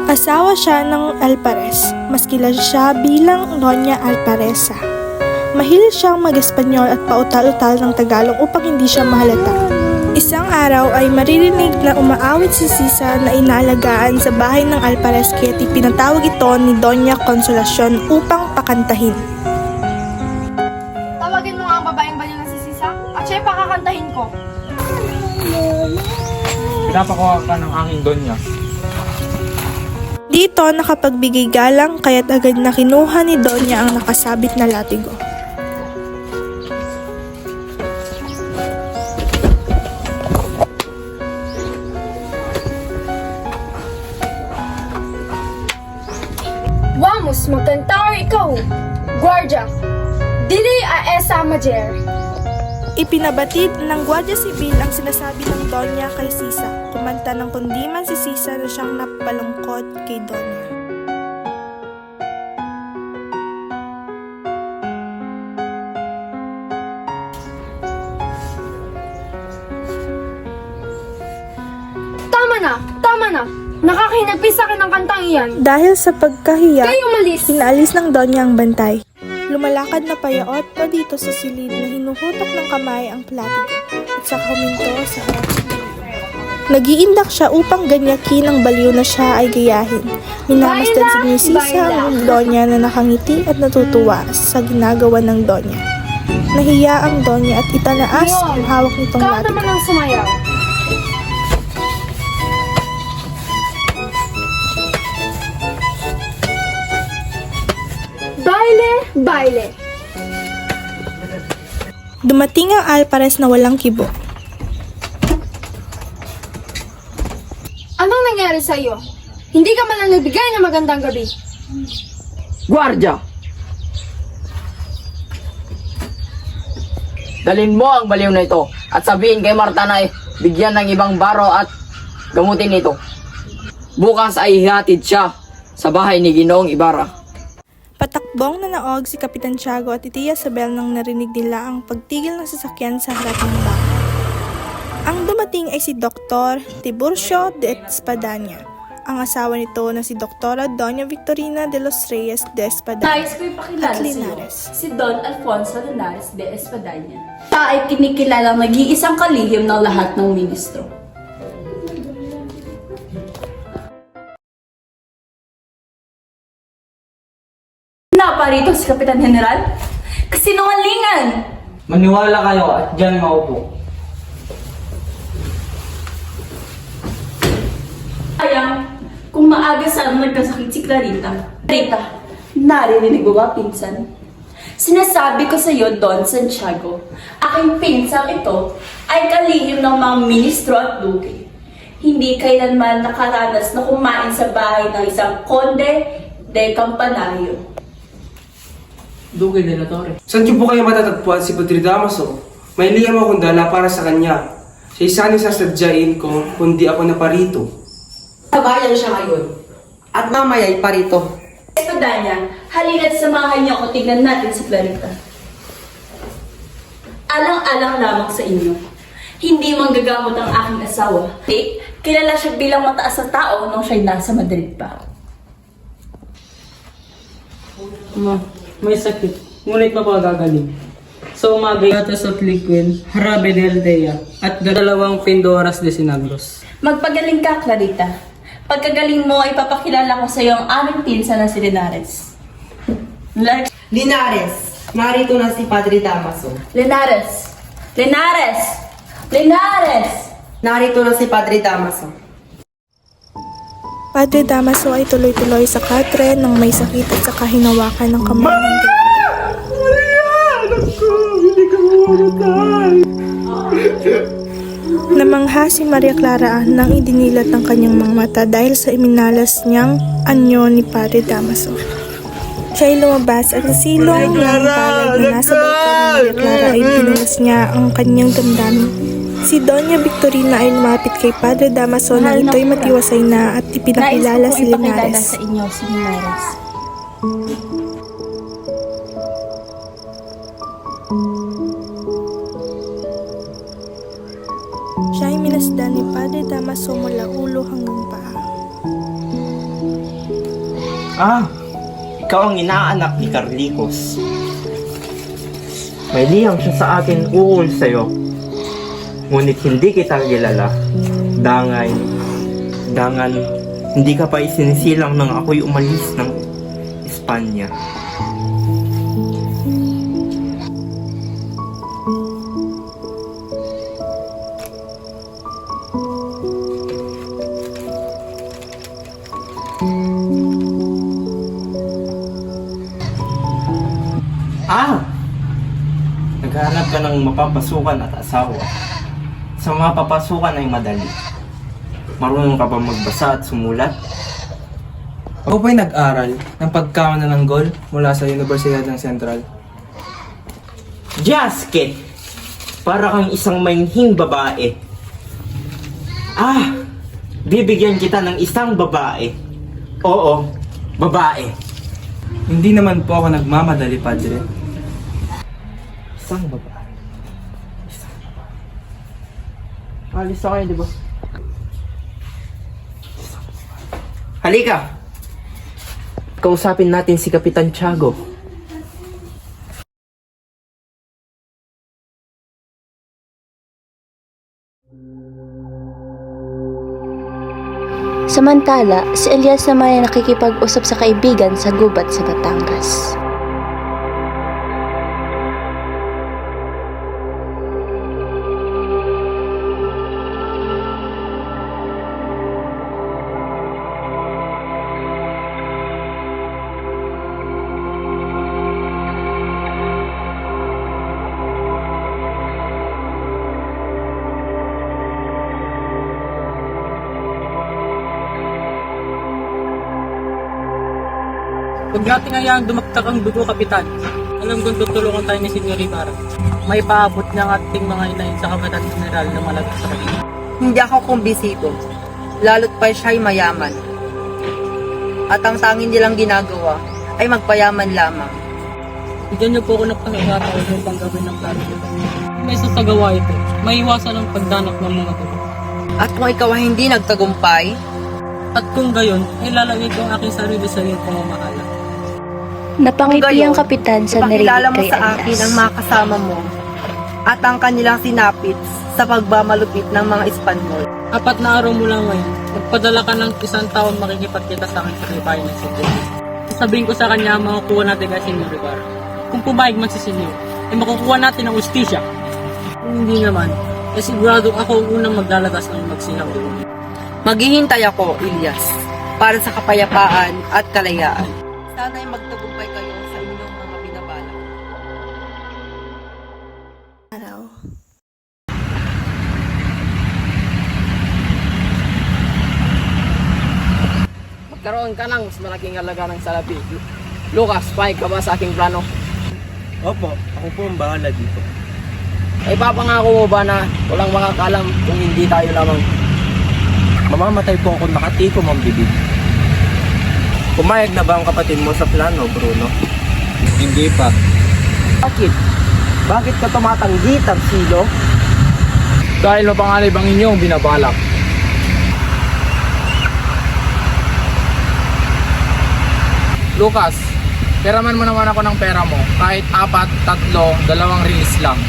Asawa siya ng Alpares, mas kilala siya bilang Doña Alparesa. Mahilig siyang mag-Espanyol at pautal-utal ng Tagalog upang hindi siya mahalata. Isang araw ay maririnig na umaawit si Sisa na inaalagaan sa bahay ng Alpares kaya pinatawag ito ni Doña Consolacion upang pakantahin. Tawagin mo nga ang babaeng banyo na si Sisa at siya pakakantahin ko. Pinapakuha ka ng aking Donya. Dito nakapagbigay galang kaya't agad na kinuha ni Doña ang nakasabit na latigo. Vamos, magkantar ikaw, Guardia. Dili a esa majer. Ipinabatid ng Guardia Sibil ang sinasabi ng Doña kay Sisa. Kumanta ng kundiman si Sisa na siyang napalungkot kay Doña. Tama na. Nakakahinagpis sa akin ng kantang iyan. Dahil sa pagkahiya, Kayo umalis. pinaalis ng Doña ang bantay. Lumalakad na payaot pa dito sa silid na hinuhutok ng kamay ang platigo at saka huminto sa harap. Nag-iindak siya upang ganyakin ang baliw na siya ay gayahin. Minamasdan si Sisa ang Doña na nakangiti at natutuwa sa ginagawa ng Doña. Nahiya ang Donya at itanaas ang hawak nitong Ikaw latika. naman ang sumayaw. Baile, baile. Dumating ang Alpares na walang kibo. Anong nangyari sa iyo? Hindi ka man lang nagbigay ng magandang gabi. Guardia! Dalhin mo ang baliw na ito at sabihin kay Marta na bigyan ng ibang baro at gamutin ito. Bukas ay ihatid siya sa bahay ni Ginoong Ibarra. Patakbong na naog si Kapitan Tiago at Tia Isabel nang narinig nila ang pagtigil ng sasakyan sa harap ng bahay. Ang dumating ay si Dr. Tiburcio de Espadanya, ang asawa nito na si Dr. Doña Victorina de los Reyes de Espadanya Nais ko ipakilala at sa iyo, Linares. si Don Alfonso Linares de Espadanya. Siya ay kinikilalang nag-iisang kalihim ng lahat ng ministro. Naparito si Kapitan General? Kasinungalingan! Maniwala kayo at dyan maupo. Sayang, kung maaga sana nagkasakit si Clarita. Clarita, naririnig mo ba, pinsan? Sinasabi ko sa iyo, Don Santiago, aking pinsang ito ay kalihim ng mga ministro at duke. Hindi kailanman nakaranas na kumain sa bahay ng isang konde de Campanario. Duque de la Torre. Saan niyo po kayo matatagpuan si Padre Damaso? May liham akong dala para sa kanya. Siya isa ni sasadyain ko, kundi ako naparito. Sa bayan siya ngayon. At mamaya'y parito. Espadanya, halina't samahan niyo ako, tignan natin si Clarita. Alang-alang lamang sa inyo. Hindi manggagamot ang aking asawa. Kilala siya bilang mataas na tao nung siya'y nasa Madrid pa. Ma, may sakit. Ngunit mapagagaling. Sa umaga, gatas at liquid, harabe de aldea, at 2 pindoras de sinagros. Magpagaling ka, Clarita. Pagkagaling mo, ipapakilala ko sa iyo ang aming pinsa na si Linares. Linares, narito na si Padre Damaso. Linares! Linares! Linares! Narito na si Padre Damaso. Padre Damaso ay tuloy-tuloy sa katre nang may sakit at saka hinawakan ng kamay ng Namangha si Maria Clara nang idinilat ng kanyang mga mata dahil sa iminalas niyang anyo ni Padre Damaso. Siya ay lumabas at nasilong ng palad na nasa balkon ni Maria Clara ay binuhos niya ang kanyang damdamin. Si Doña Victorina ay lumapit kay Padre Damaso na ito'y matiwasay na at ipinakilala si Linares. sa inyo si Linares. Siya ay minasdan ni Padre Damaso mula ulo hanggang paa. Ah, ikaw ang inaanak ni Carlicos. May liham siya sa akin ukol sa'yo. Ngunit hindi kita kilala. Dangan, hindi ka pa isinisilang nang ako'y umalis ng Espanya. Naghahanap ka ng mapapasukan at asawa. Sa mga papasukan ay madali. Marunong ka ba magbasa at sumulat? Ako po'y nag-aral ng pagkawan ng gol mula sa Universidad ng Central. Jasket! Para kang isang mainhing babae. Bibigyan kita ng isang babae. Oo, babae. Hindi naman po ako nagmamadali, Padre. Isang babae. Alis na kayo, di ba? Halika! Kausapin natin si Kapitan Tiago. Samantala, si Elias naman ay nakikipag-usap sa kaibigan sa gubat sa Batangas. Huwag natin hayaan dumagtak ang dugo, Kapitan. Alam kong tutulungan tayo ni Senyor Ibarra. May paabot niya ang ating mga inahin sa Kapitan General na malagas sa kanila. Hindi ako kumbisibo, lalo't pa siya'y mayaman. At ang tanging nilang ginagawa ay magpayaman lamang. Bigyan niyo po ako ng pangangataon upang gawin ng plano ko. May sasagawa ito, maiwasan ang pagdanak ng mga tubo. At kung ikaw ay hindi nagtagumpay, at kung gayon, ilalagay ko ang aking sarili sa iyong pamamahala. Napangiti ang kapitan sa ipakilala narinig mo kay sa akin Alias. ang mga kasama mo at ang kanilang sinapit sa pagbamalupit ng mga Espanyol. 4 na araw mula ngayon, magpadala ka ng 1 taon makikipagkita sa akin sa kaibayan ng Senyor. Sasabihin ko sa kanya ang mga kuha natin kay Senyor Ibarra. Kung pumayag man si Senyor, ay makukuha natin ang ustisya. Kung hindi naman, ay sigurado ako ang unang maglalatas ng magsinang ulo. Maghihintay ako, Elias, para sa kapayapaan at kalayaan. Sana'y magtagumpay kayo sa inyong mga binabalak. Araw. Magkaroon ka ng mas malaking halaga ng salapi. Lucas, pahig ka ba sa aking plano? Opo, ako po ang bahala dito. Ay papangako mo ba na walang makakalam kung hindi tayo lamang? Mamamatay po ako nakatikom ang bibig. Pumayag na ba ang kapatid mo sa plano, Bruno? Hindi pa. Bakit? Bakit ka tumatanggi, Tarsilo? Dahil mapanganib ang inyong binabalak. Lucas, peraman mo naman ako ng pera mo. Kahit 4, 3, 2 release lang.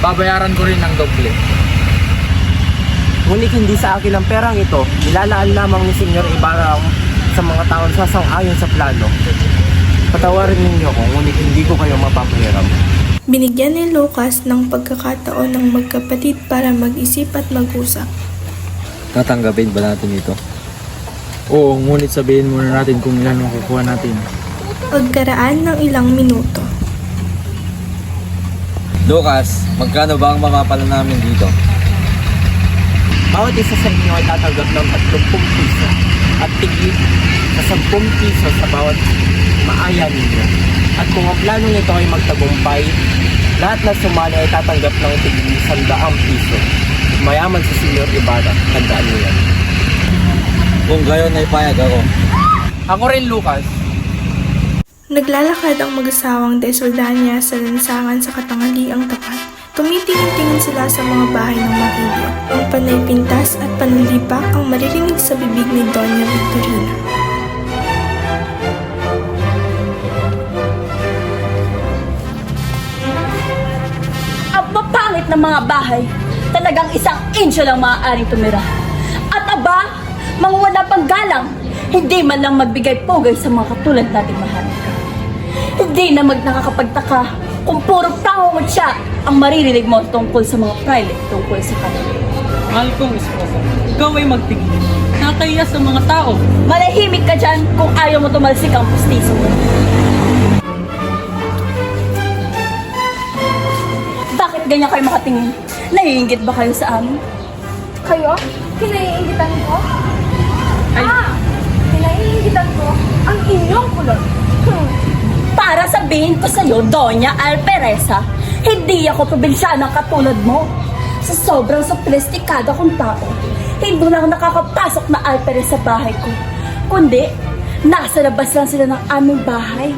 Babayaran ko rin ng doble. Ngunit hindi sa akin ang perang ito. Nilalaan lamang ni Senyor Ibarra sa mga taon sasang-ayon sa plano. Patawarin ninyo ko, ngunit hindi ko kayo mapapahiram. Binigyan ni Lucas ng pagkakataon ng magkapatid para mag-isip at mag-usap. Tatanggapin ba natin ito? Oo, ngunit sabihin muna natin kung ilan ang kukuha natin. Pagkaraan ng ilang minuto. Lucas, magkano ba ang mapapala namin dito? Bawat isa sa inyo ay tatanggap ng 30 piso at tigit sa 10 piso sa bawat maaya ninyo. At kung ang plano nito ay magtagumpay, lahat na sumali ay tatanggap ng tigit 100 piso. Mayaman si Senyor Ibarra, tandaan niyo yan. Kung gayon ay payag ako. Ako rin, Lucas. Naglalakad ang mag-asawang Desoldanya sa lansangan sa katanghaliang tapat. Tumitingin-tingin sila sa mga bahay ng mga Indio. Ang panay pintas at panlilipak ang maririnig sa bibig ni Doña Victorina. Ang mapangit ng mga bahay, talagang 1 incho lang maaaring tumira. At aba, mga wala pang galang, hindi man lang magbigay pugay sa mga katulad nating mahal. Hindi na nakakapagtaka kung puro pangungot siya ang maririnig mo tungkol sa mga private tungkol sa kanila. Mahal kong esposa, ikaw ay magtigil. Nakakahiya sa mga tao. Malahimik ka dyan kung ayaw mo tumalsik ang pustiso mo. Bakit ganyan kayo makatingin? Naiingit ba kayo sa amin? Kayo? Kinaiingitan ko? Kinaiingitan ko ang inyong kulot. Para sabihin ko sa'yo, Doña Alpereza, hindi ako probinsyana katulad mo. Sa sobrang soplistikado kong tao, hindi lang nakakapasok na Alperez sa bahay ko. Kundi, nasa labas lang sila ng aming bahay.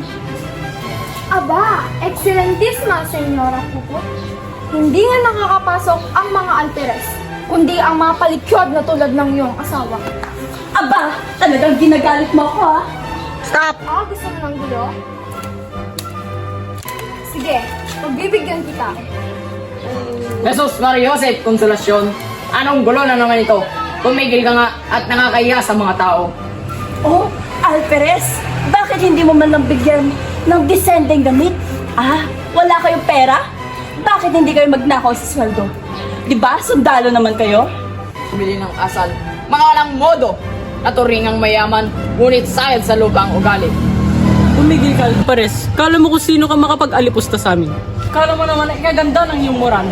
Aba, Excelentisma, Senyora Puput. Hindi nga nakakapasok ang mga Alperes, kundi ang mga palikyod na tulad ng iyong asawa. Aba, talagang ginagalit mo ako, ha? Stop! Gusto mo ng gulo? Sige, pagbibigyan kita. Jesus Maria Joseph Consolasyon, anong gulo na naman ito? Tumigil ka nga at nakakahiya sa mga tao. Oh, Alperez, bakit hindi mo man lang bigyan ng descending damit? Wala kayong pera? Bakit hindi kayo magnakaw sa sweldo? Diba, sundalo naman kayo? Bumili ng asal, mga walang modo, naturingang mayaman, ngunit sayad sa lupa ang ugali. Tumigil ka, Alperez. Kala mo kung sino ka makapag-alipusta sa amin. Kala mo naman na ikaganda ng iyong moral.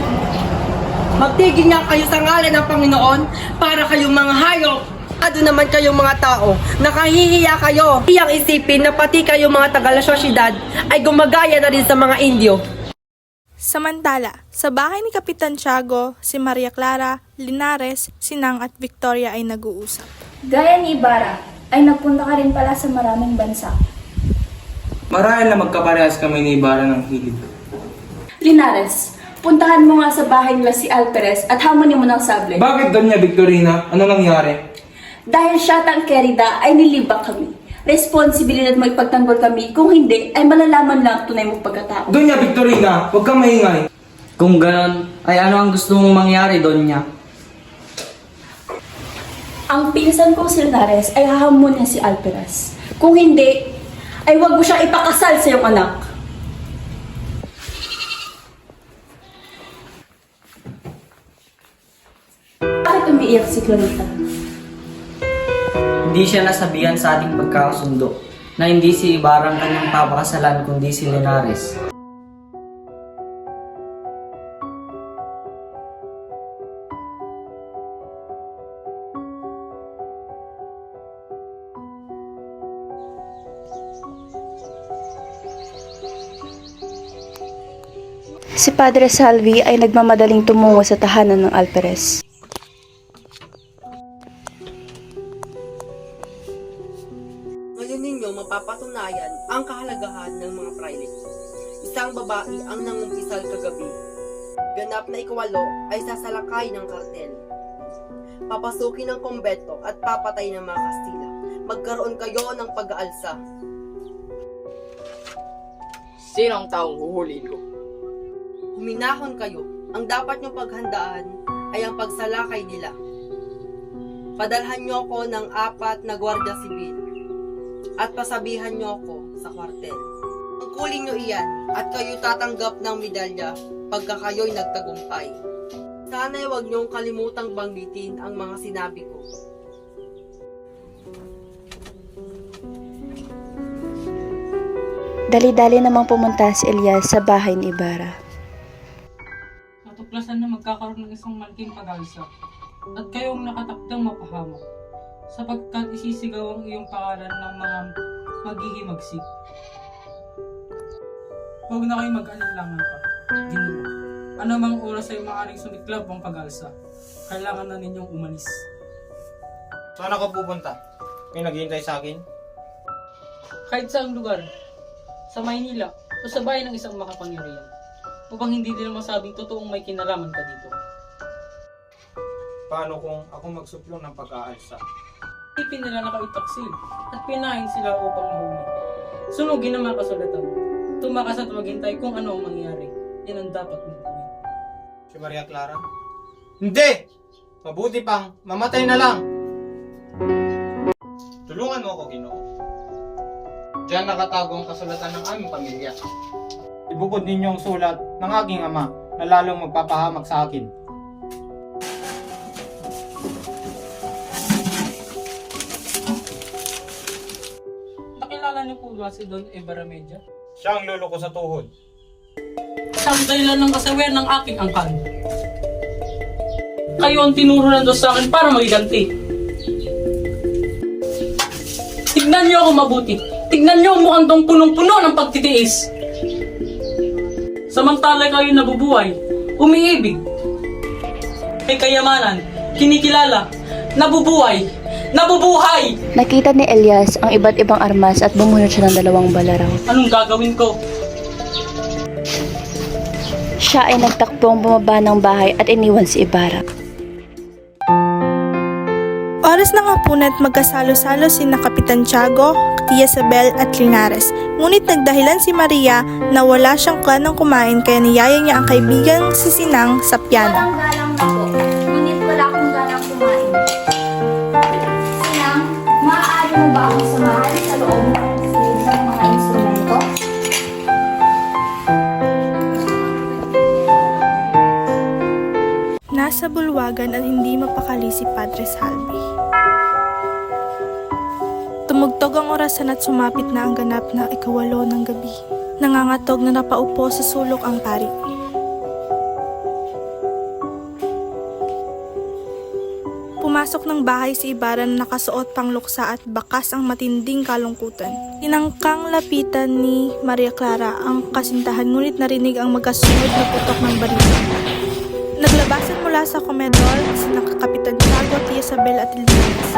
Magtigil nga kayo sa ngalan ng Panginoon para kayong mga hayop. Ano naman kayong mga tao, nakahihiya kayo. Iyang isipin na pati kayong mga taga-syudad ay gumagaya na rin sa mga Indio. Samantala, sa bahay ni Kapitan Tiago, si Maria Clara, Linares, Sinang at Victoria ay nag-uusap. Gaya ni Ibarra, ay nagpunta ka rin pala sa maraming bansa. Marahil na magkaparehas kami ni Ibarra ng hilig. Linares, puntahan mo nga sa bahay nila si Alperes at hamonin mo ng sable. Bakit Doña Victorina? Ano nangyari? Dahil siya at ang Kerida ay nilibak kami. Responsibilidad mo ipagtanggol kami, kung hindi ay malalaman lang tunay mong pagkatao. Doña Victorina, huwag kang maingay. Kung ganon, ay ano ang gusto mong mangyari, Donya? Ang pinsan kong si Linares ay hahamunin si Alperes. Kung hindi, ay wag mo siyang ipakasal sa iyong anak. Bakit umiiyak si Clarita? Hindi siya nasabihan sa ating pagkakasundo na hindi si Ibarra ang kanyang papakasalan kundi si Linares. Si Padre Salvi ay nagmamadaling tumungo sa tahanan ng Alperes. Ngayon ninyo mapapatunayan ang kahalagahan ng mga praile. Isang babae ang nangumpisal kagabi. Ganap na ikawalo ay sasalakay ng kartel. Papasukin ng kumbento at papatay ng mga Kastila. Magkaroon kayo ng pag-aalsa. Sino ang taong huhulihin ko? Huminahon kayo. Ang dapat niyong paghandaan ay ang pagsalakay nila. Padalhan niyo ako ng 4 na gwardiya sibil at pasabihan niyo ako sa kwartel. Tungkulin niyo iyan at kayo tatanggap ng medalya pagka kayo'y nagtagumpay. Sana'y huwag niyong kalimutang banggitin ang mga sinabi ko. Dali-dali namang pumunta si Elias sa bahay ni Ibarra. Natuklasan na magkakaroon ng isang malaking pag-alsa at kayong nakatakdang mapahamak sapagkat isisigaw ang iyong pangalan ng mga maghihimagsik. Huwag na kayo mag-alinlangan pa, Ginoo. Ano mang oras ay maaaring sumiklab ang pag-alsa. Kailangan na ninyong umalis. Saan ako pupunta? May naghihintay sa akin? Kahit saang lugar, sa Maynila o sa bayan ng isang makapangyarihan, upang hindi nila masabing totoong may kinalaman ka dito. Paano kung ako magsuplong ng pag-aalsa? Ipin nila na kayo taksil at pinahin sila upang mahuli. Sunugin ang mga kasulatan. Tumakas at maghintay kung ano ang mangyayari. Yan ang dapat mong gawin. Si Maria Clara? Hindi! Mabuti pang mamatay na lang! Tulungan mo ako, Ginoo. Diyan nakatago ang kasulatan ng aming pamilya. Ibukod ninyo ang sulat ng aking ama na lalong magpapahamak sa akin. Nakilala niyo po ba si Don Ibarramedia? Siya ang lolo ko sa tuhod. Siyang dahilan ng kasawian ng aking angkan. Kayo ang tinuro ng Diyos sa akin para magiganti. Tignan niyo ako mabuti. Tignan niyo ang mukhang tong punong-puno ng pagtitiis. Samantala kayo nabubuhay, umiibig, may kayamanan, kinikilala, nabubuhay, nabubuhay! Nakita ni Elias ang iba't ibang armas at bumunot siya ng 2 balaraw. Anong gagawin ko? Siya ay nagtakbong bumaba ng bahay at iniwan si Ibarra. Oras ng hapunan at magkasalo-salo sina Kapitan Tiago, Tia Isabel at Linares. Ngunit nagdahilan si Maria na wala siyang planong kumain kaya niyaya niya ang kaibigang si Sinang sa piano. Galang na po, ngunit wala akong ganang kumain. Sinang, maaari mo ba akong samahan sa loob ng mga instrumento? Nasa bulwagan at hindi mapakali si Padre Salvi. Tumugtog ang orasan at sumapit na ang ganap na 8 ng gabi. Nangangatog na napaupo sa sulok ang pari. Pumasok ng bahay si Ibarra na nakasuot pang luksa at bakas ang matinding kalungkutan. Tinangkang lapitan ni Maria Clara ang kasintahan ngunit narinig ang magkasunod na putok ng baril. Naglabasan mula sa komedor sina Kapitan Tiago, Tia Isabel at Elias.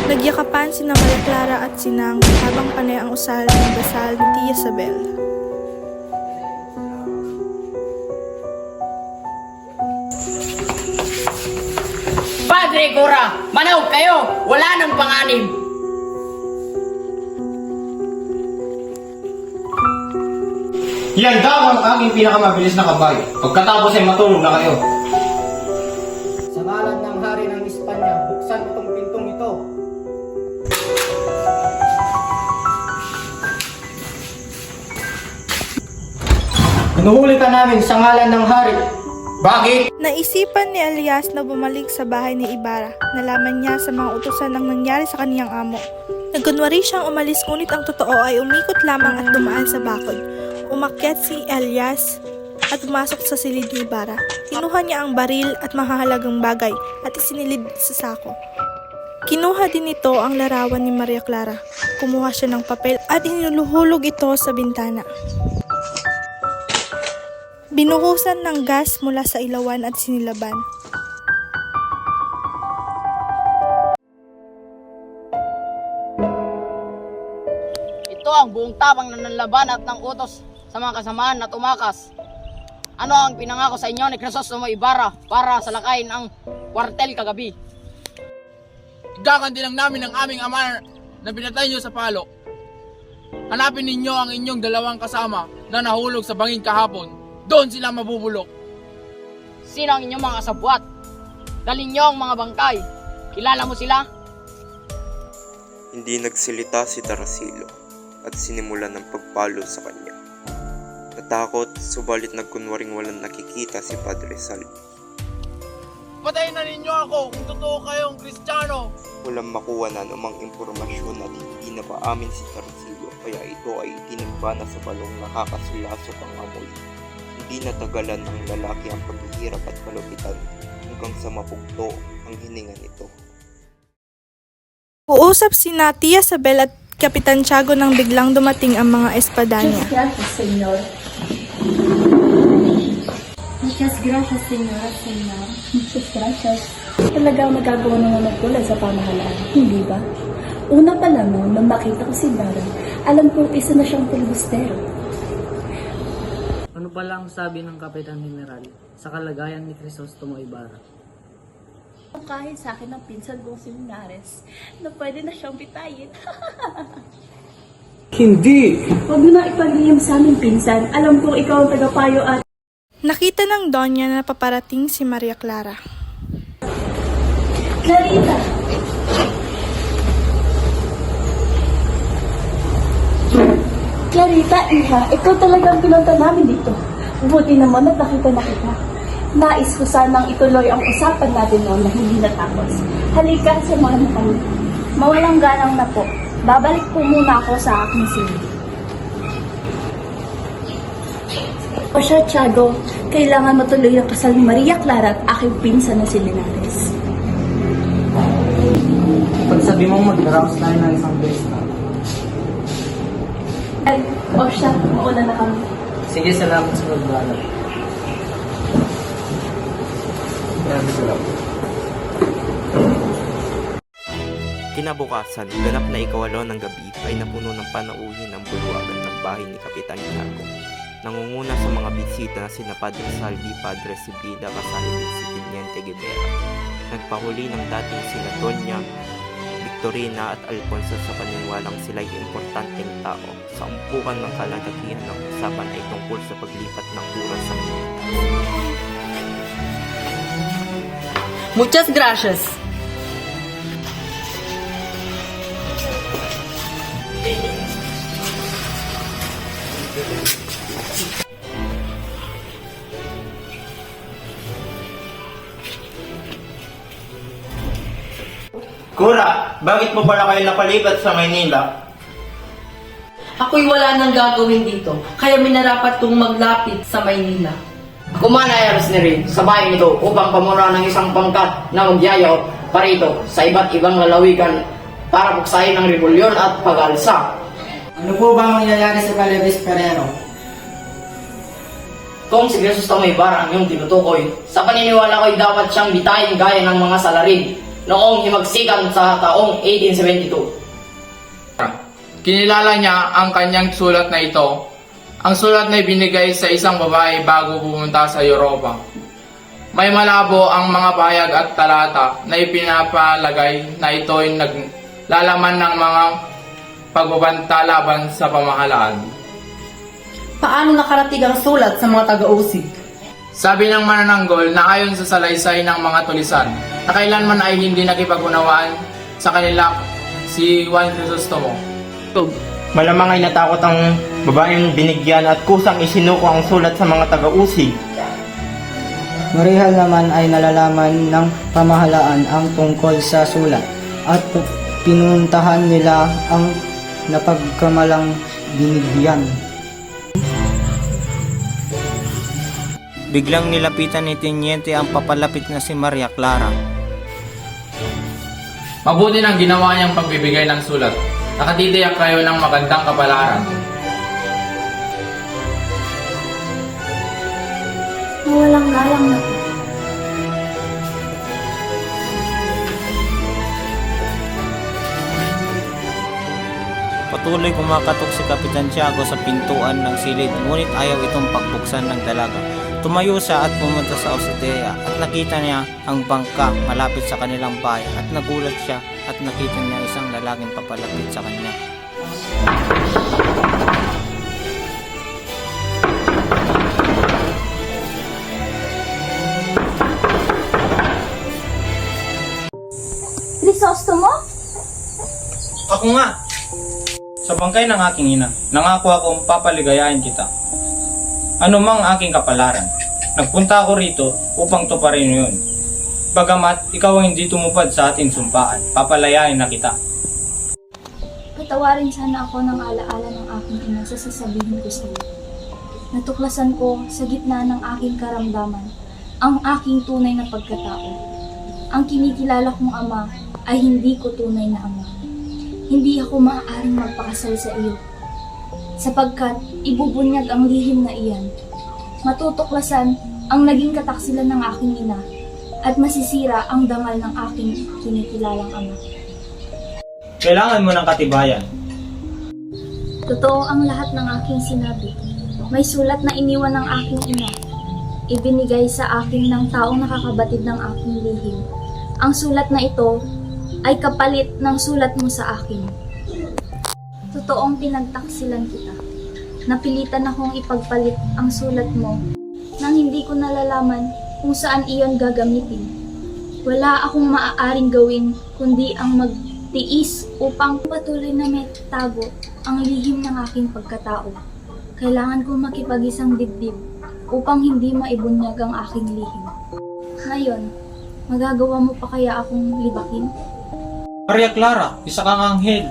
Nagyakapan sina Maria Clara at Sinang habang panay ang usal ng dasal ni Tia Isabel. Padre Cura, manaw kayo! Wala nang panganib! Yan daw ang aking pinakamabilis na kabay. Pagkatapos ay matulog na kayo. Sa ngalan ng hari ng Espanya, buksan mo itong pintong ito. Hinuhuli ka namin sa ngalan ng hari. Bakit? Naisipan ni Elias na bumalik sa bahay ni Ibarra. Nalaman niya sa mga utusan ang nangyari sa kaniyang amo. Nagkunwari siyang umalis ngunit ang totoo ay umikot lamang at dumaan sa bakod. Umakyat si Elias at pumasok sa silid ni Ibarra. Kinuha niya ang baril at mahahalagang bagay at isinilid sa sako. Kinuha din ito ang larawan ni Maria Clara. Kumuha siya ng papel at inuluhulog ito sa bintana. Binuhusan ng gas mula sa ilawan at sinilaban. Ito ang buong tapang na nanlaban at ng utos sa mga kasamaan na tumakas. Ano ang pinangako sa inyo ni Crisostomo Ibarra para salakayin ang kwartel kagabi? Igaganti lang namin ang aming ama na pinatay niyo sa palo. Hanapin ninyo ang inyong dalawang kasama na nahulog sa bangin kahapon. Doon sila mabubulok. Sino ang inyong mga kasabwat? Dalhin niyo ang mga bangkay. Kilala mo sila? Hindi nagsalita si Tarasilo at sinimulan ng pagpalo sa kanya. Natakot, subalit nagkunwaring walang nakikita si Padre Salvi. Patayin na ninyo ako kung totoo kayong Kristiyano. Walang makuha na namang impormasyon at hindi na paamin si Tarasilo, kaya ito ay itinimba na sa balong nakakasulasok ang amoy. Hindi natagalan ng lalaki ang paghihirap at kalupitan hanggang sa mapugto ang hininga nito. Uusap sina Tia Isabel at Kapitan Tiago nang biglang dumating ang mga espadanya. Gracias, Señor. Muchas gracias, Señora, Señor. Muchas gracias. Talagang magagawa naman magkulad sa pamahalaan, hindi ba? Una pa lamang, nang makita ko si Ibarra, alam kong isa na siyang filibustero. Ano pa lang sabi ng Kapitan General sa kalagayan ni Crisostomo Ibarra? Kahit sa akin ng pinsan kong si Linares, na pwede na siyang bitayin. Hindi! Huwag mo na ipalihim sa aming pinsan. Alam kong ikaw ang tagapayo at... Nakita ng Donya na paparating si Maria Clara. Clarita! Clarita, iha, ikaw talagang pinunta namin dito. Buti naman at nakita na kita. Nais ko sanang ituloy ang usapan natin noon na hindi natapos. Halika, samahan mo kami. Mawalang ganang na po. Babalik po muna ako sa aking silid. O siya, Tiago, kailangan matuloy ang kasal ni Maria Clara at aking pinsan na si Linares. Pagsabi mo mag-rouse tayo ng isang beses na. Ay, o siya, mauna na kami. Sige, salamat sa pagbalak. Kinabukasan, ganap na ikawalo ng gabi ay napuno ng panauhin ang bulwagan ng bahay ni Kapitan Tiago. Nangunguna sa mga bisita na sina Padre Salvi, Padre Sibida, kasali din si Teniente Guevara. Nagpahuli ng dating sina Donya, Victorina at Alfonso sa paniniwalang sila'y importanteng tao. Sa umpukan ng kalagakihan ng usapan ay tungkol sa paglipat ng kura sa Manila. Muchas gracias. Kura, bakit mo pala kayo napalipat sa Maynila? Ako'y wala nang gagawin dito, kaya minarapat kong maglapit sa Maynila. Ako man ay alas ni Rin sa bahay nito upang pamunuan ng isang pangkat na magyayao parito sa iba't ibang lalawigan para buksayin ang rebulyon at pag-alsa. Ano po ba mangyayari sa Calebes Ferrero? Kung si Crisostomo Ibarra ang iyong tinutukoy, sa paniniwala ko'y dapat siyang bitayin gaya ng mga salarin noong himagsikan sa taong 1872. Kinilala niya ang kanyang sulat na ito. Ang sulat na ibinigay sa isang babae bago pumunta sa Europa. May malabo ang mga pahayag at talata na ipinapalagay na ito'y naglalaman ng mga pagbabanta laban sa pamahalaan. Paano nakarating ang sulat sa mga taga-usig? Sabi ng manananggol na ayon sa salaysay ng mga tulisan, na kailanman ay hindi nakipag-unawaan sa kanila si Juan Crisostomo. Malamang ay natakot ang babaeng binigyan at kusang isinuko ang sulat sa mga taga-usig. Marihal naman ay nalalaman ng pamahalaan ang tungkol sa sulat at pinuntahan nila ang napagkamalang binigyan. Biglang nilapitan ni Teniente ang papalapit na si Maria Clara. Mabuti nang ginawa niyang pagbibigay ng sulat. Nakatitiyak kayo ng magandang kapalaran. Mawalang galang na po. Patuloy kumakatok si Kapitan Tiago sa pintuan ng silid, ngunit ayaw itong pagbuksan ng dalaga. Tumayo siya at pumunta sa Osetea at nakita niya ang bangka malapit sa kanilang bahay at nagulat siya at nakita niya isang lalaking papalapit sa kanya. Crisostomo? Ako nga! Sa bangkay ng aking ina, nangako akong papaligayahin kita. Ano mang aking kapalaran, nagpunta ako rito upang tuparin mo yun. Bagamat ikaw ang hindi tumupad sa ating sumpaan, papalayain na kita. Patawarin sana ako ng alaala ng aking ina sa sasabihin ko sa iyo. Natuklasan ko sa gitna ng aking karamdaman ang aking tunay na pagkatao. Ang kinikilala kong ama ay hindi ko tunay na ama. Hindi ako maaaring magpakasal sa iyo, sapagkat ibubunyag ang lihim na iyan. Matutuklasan ang naging kataksilan ng aking ina at masisira ang dangal ng aking kinikilalang ama. Kailangan mo ng katibayan. Totoo ang lahat ng aking sinabi. May sulat na iniwan ng aking ina. Ibinigay sa akin ng taong nakakabatid ng aking lihim. Ang sulat na ito ay kapalit ng sulat mo sa akin. Totoong pinagtaksilan kita. Napilitan akong ipagpalit ang sulat mo nang hindi ko nalalaman kung saan iyon gagamitin. Wala akong maaaring gawin kundi ang magtiis upang patuloy na may tago ang lihim ng aking pagkatao. Kailangan kong makipag-isang dibdib upang hindi maibunyag ang aking lihim. Ngayon, magagawa mo pa kaya akong libakin? Maria Clara, isa kang anghel.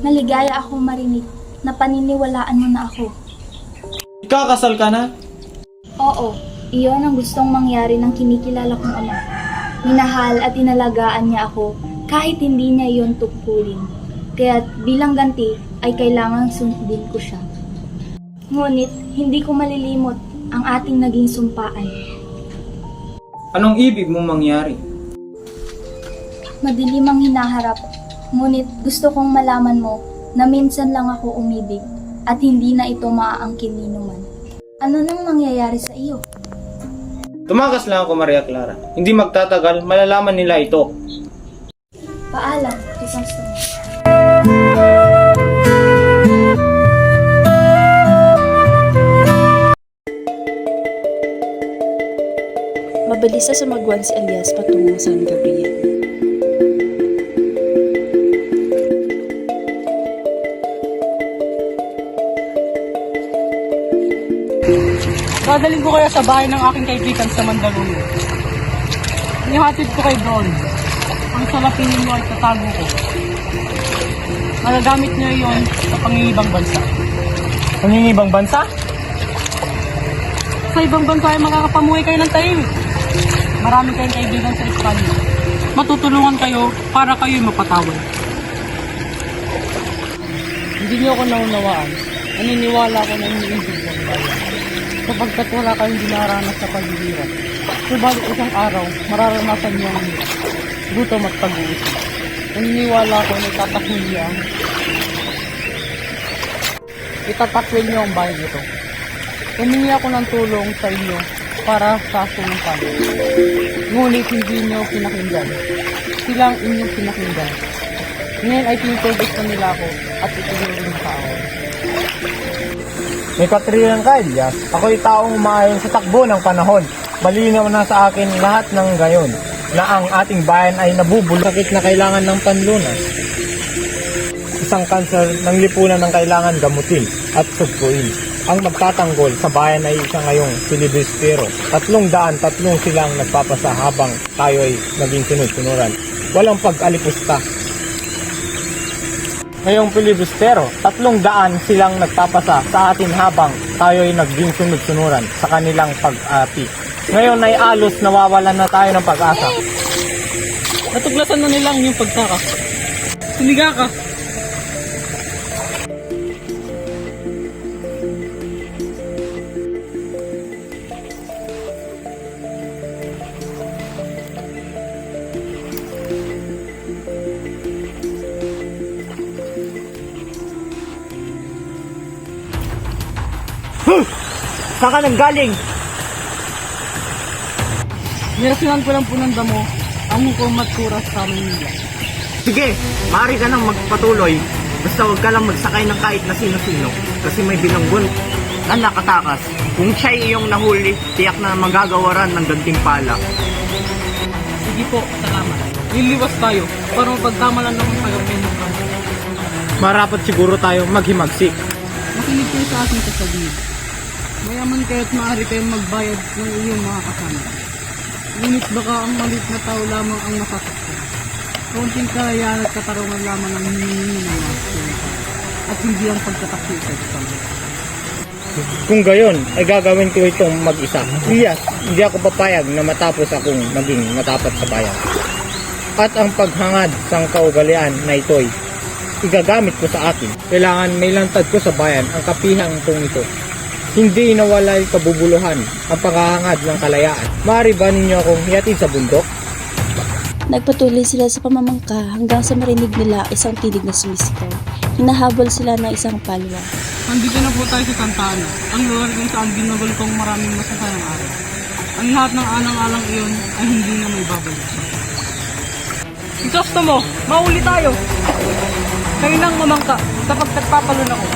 Maligaya akong marinig na paniniwalaan mo na ako. Ikakasal ka na? Oo, iyon ang gustong mangyari ng kinikilala kong ama. Minahal at inalagaan niya ako kahit hindi niya iyon tungkulin. Kaya't bilang ganti ay kailangang sundin ko siya. Ngunit hindi ko malilimot ang ating naging sumpaan. Anong ibig mong mangyari? Madilim ang hinaharap, ngunit gusto kong malaman mo na minsan lang ako umibig at hindi na ito maaangkin ni numan. Ano nang mangyayari sa iyo? Tumakas lang ako, Maria Clara. Hindi magtatagal, malalaman nila ito. Paalam, Crisostomo. Mabilis na sumagwan si Elias patungo sa San Gabriel. Dadalhin ko kaya sa bahay ng aking kaibigan sa Mandaluyong. Ihatid ko kay Don. Ang salapin ninyo ay tatago ko. Magagamit niyo iyon sa pangingibang bansa. Pangingibang bansa? Sa ibang bansa ay makakapamuhay kayo ng tahimik. marami kayong kaibigan sa Espanya. Matutulungan kayo para kayo'y mapatawad. Hindi niyo ako naunawaan. Naniniwala ako na iniibig ng bayan. Sapagkat wala kayong dinaranas sa paghihirap. Subalit isang araw, mararanasan niyo ang gutom at pag-uusap. Naniniwala ako na itatakwil niyo ang bayan ito. Humingi ako ng tulong sa inyo para sa sumumpan. Ngunit hindi niyo pinakinggan. Sila ang inyong pinakinggan. Ngayon ay tinutubos na nila ako at ituloy rin sa awal. May Katrinan ka, Elias. Ako'y taong umaayon sa takbo ng panahon. Malinaw na sa akin lahat ng gayon na ang ating bayan ay nabubulakit na kailangan ng panlunas. Isang kanser ng lipunan ng kailangan gamutin at sugpuin. Ang magtatanggol sa bayan ay isa ngayong Filibustero. 303 silang nagpapasa habang tayo ay naging sunod-sunuran. Walang pag-alipusta. Ngayong Filibustero, 300 silang nagpapasa sa atin habang tayo ay naging sunod-sunuran sa kanilang pag-api. Ngayon ay alos nawawalan na tayo ng pag-asa. Natuglasan na nilang yung pagtaka. Tumiga ka. Saan ka nanggaling? Nirasyonan ko lang po ng damo ang hukom matkuras sa Manila. Sige, maaari ka nang magpatuloy. Basta huwag ka lang magsakay ng kahit na sino-sino. Kasi may bilanggon na nakatakas. Kung siya'y iyong nahuli, tiyak na magagawaran ng gantimpala. Sige po, salamat. Liliwas tayo para mapagtamalan ng pagkakin ng kami. Marapat siguro tayo maghimagsik. Makinig kayo sa ating kasabihin. Mayaman kayo at maaari kayong magbayad ng iyong mga kasama. Ngunit baka ang malit na tao lamang ang nasasaktan. Kaunting kalayaan at katarungan lamang ang hinihingi ng mga kasama. At hindi ang pagtataksil sa kasama. Kung gayon, ay gagawin ko itong mag-isa. Elias, hindi ako papayag na matapos akong maging matapat sa bayan. At ang paghangad sa kaugalian na ito'y igagamit ko sa atin. Kailangan may lantad ko sa bayan ang kapihang kong ito. Hindi nawalay kabubuluhan ang paghahangad ng kalayaan. Maaari ba ninyo akong hihatid sa bundok? Nagpatuloy sila sa pamamangka hanggang sa marinig nila isang tinig na sumisigaw. Hinahabol sila ng isang palwa. Nandito na po tayo sa Santa Ana, ang lugar kung saan ginagol kong maraming masasayang araw. Ang lahat ng alang-alang iyon ay hindi na may babalik. Itosto mo, mauli tayo! Kayo nang mamangka sapagkat papalun ako.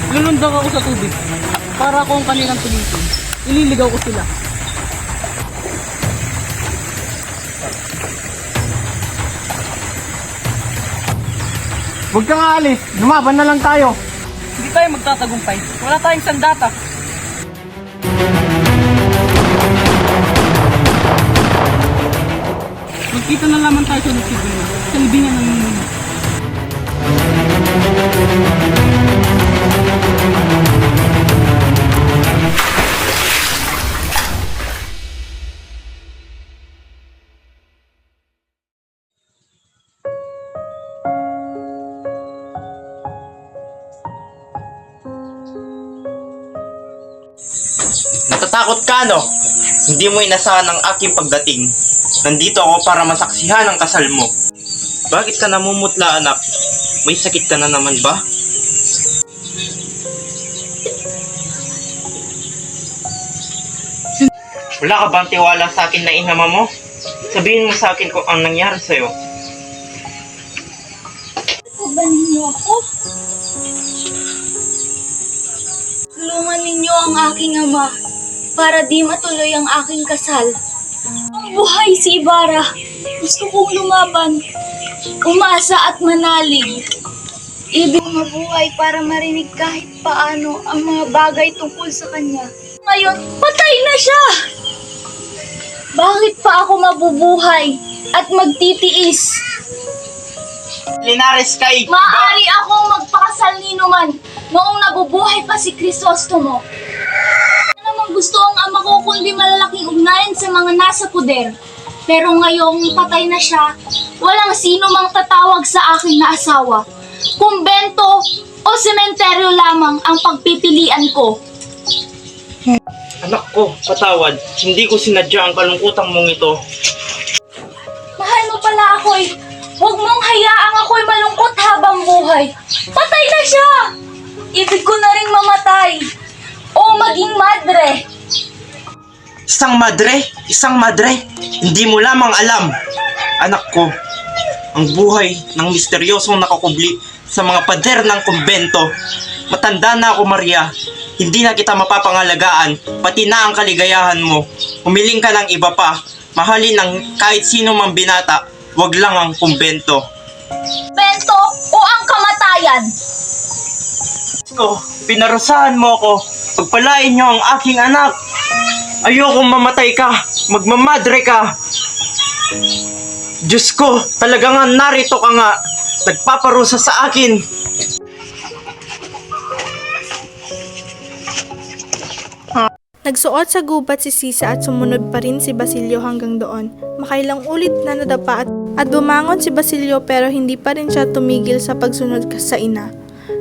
Lulundag ako sa tubig para akong kanilang tulisin. Ililigaw ko sila. Huwag kang aalis, lumaban na lang tayo. Hindi tayo magtatagumpay. Wala tayong sandata. Magkita na lamang tayo sa Lucibela, sa libingan ng mundo. Natatakot ka, no? Hindi mo inasahan ang aking pagdating. Nandito ako para masaksihan ang kasal mo. Bakit ka namumutla, anak? May sakit ka na naman ba? Wala ka bang tiwala sa akin na inama mo? Sabihin mo sa akin kung ang nangyari sa'yo. Sabahan ninyo ako. Tulungan ninyo ang aking ama para di matuloy ang aking kasal. Buhay si Ibarra. Gusto kong lumaban, umasa at manalig. Ibig mabuhay para marinig kahit paano ang mga bagay tungkol sa kanya. Ngayon, patay na siya! Bakit pa ako mabubuhay at magtitiis? Linares kay... Maaari akong magpakasal ni Numan noong nabubuhay pa si Crisostomo. Ano namang ang gusto ang ama ko kundi malalaking ugnayan sa mga nasa puder. Pero ngayong patay na siya, walang sino mang tatawag sa akin na asawa. Kumbento o sementeryo lamang ang pagpipilian ko. Anak ko, patawad. Hindi ko sinadya ang kalungkutan mong ito. Mahal mo pala ako eh. Huwag mong hayaang ako'y malungkot habang buhay. Patay na siya! Ibig ko na rin mamatay. O maging madre. Isang madre, hindi mo lamang alam. Anak ko, ang buhay ng misteryosong nakakubli sa mga pader ng kumbento. Matanda na ako, Maria. Hindi na kita mapapangalagaan, pati na ang kaligayahan mo. Humiling ka ng iba pa. Mahalin ng kahit sino mang binata, wag lang ang kumbento. Bento o ang kamatayan. Ko, pinarusahan mo ako. Pagpalain niyo ang aking anak. Ayokong mamatay ka. Magmamadre ka. Diyos ko, talaga nga narito ka nga. Nagpaparusa sa akin. Nagsuot sa gubat si Sisa at sumunod pa rin si Basilio hanggang doon. Makailang ulit na nadapa at bumangon si Basilio pero hindi pa rin siya tumigil sa pagsunod sa ina.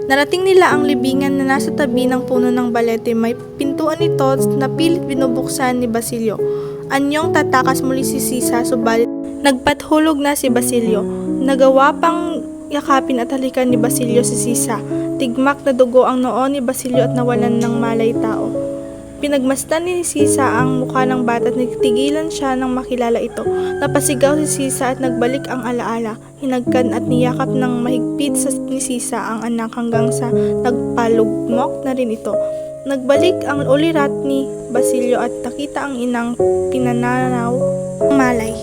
Narating nila ang libingan na nasa tabi ng puno ng balete. May pintuan ito na pilit binubuksan ni Basilio. Anyong tatakas muli si Sisa subalit nagpathulog na si Basilio. Nagawa pang yakapin at halikan ni Basilio si Sisa. Tigmak na dugo ang noo ni Basilio at nawalan ng malay tao. Pinagmasdan ni Sisa ang mukha ng bata at nagtigilan siya nang makilala ito. Napasigaw si Sisa at nagbalik ang alaala. Hinagkan at niyakap ng mahigpit ni Sisa ang anak hanggang sa nagpalugmok na rin ito. Nagbalik ang ulirat ni Basilio at nakita ang inang pinananaw ng malay.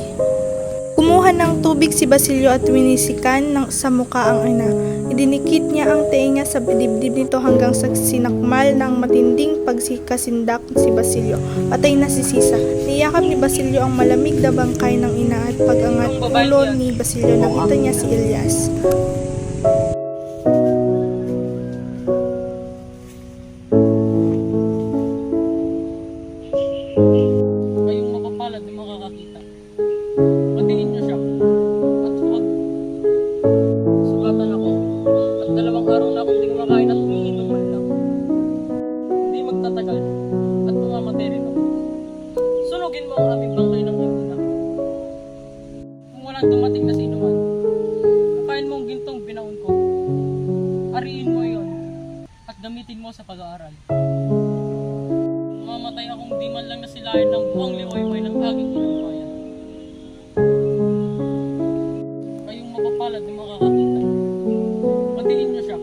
Kumuha ng tubig si Basilio at winisikan sa muka ang ina. Idinikit niya ang tenga sa dibdib nito hanggang sa sinakmal ng matinding pagsikasindak si Basilio. Patay na si Sisa. Niyakap ni Basilio ang malamig na bangkay ng ina at pag-angat ulo ni Basilio nakita niya si Elias. Kayong mapapalad na makakakita. Patingin niyo siya. At huwag sugatan ako. At 2 araw na akong di kumakain at umiinom man lang. Hindi magtatagal. At mamamatay rin ako. Sunugin mo ang aming bangkay ng ina. Kung walang dumating na sino man, kain mo ang gintong binaon ko. Ariin mo iyon. At gamitin mo sa pag-aaral. Mamatay akong di man lang nasilayan ng buwang liwayway ng aking inambayan. Kayong mapapalad na makakakita. Patingin niyo siya.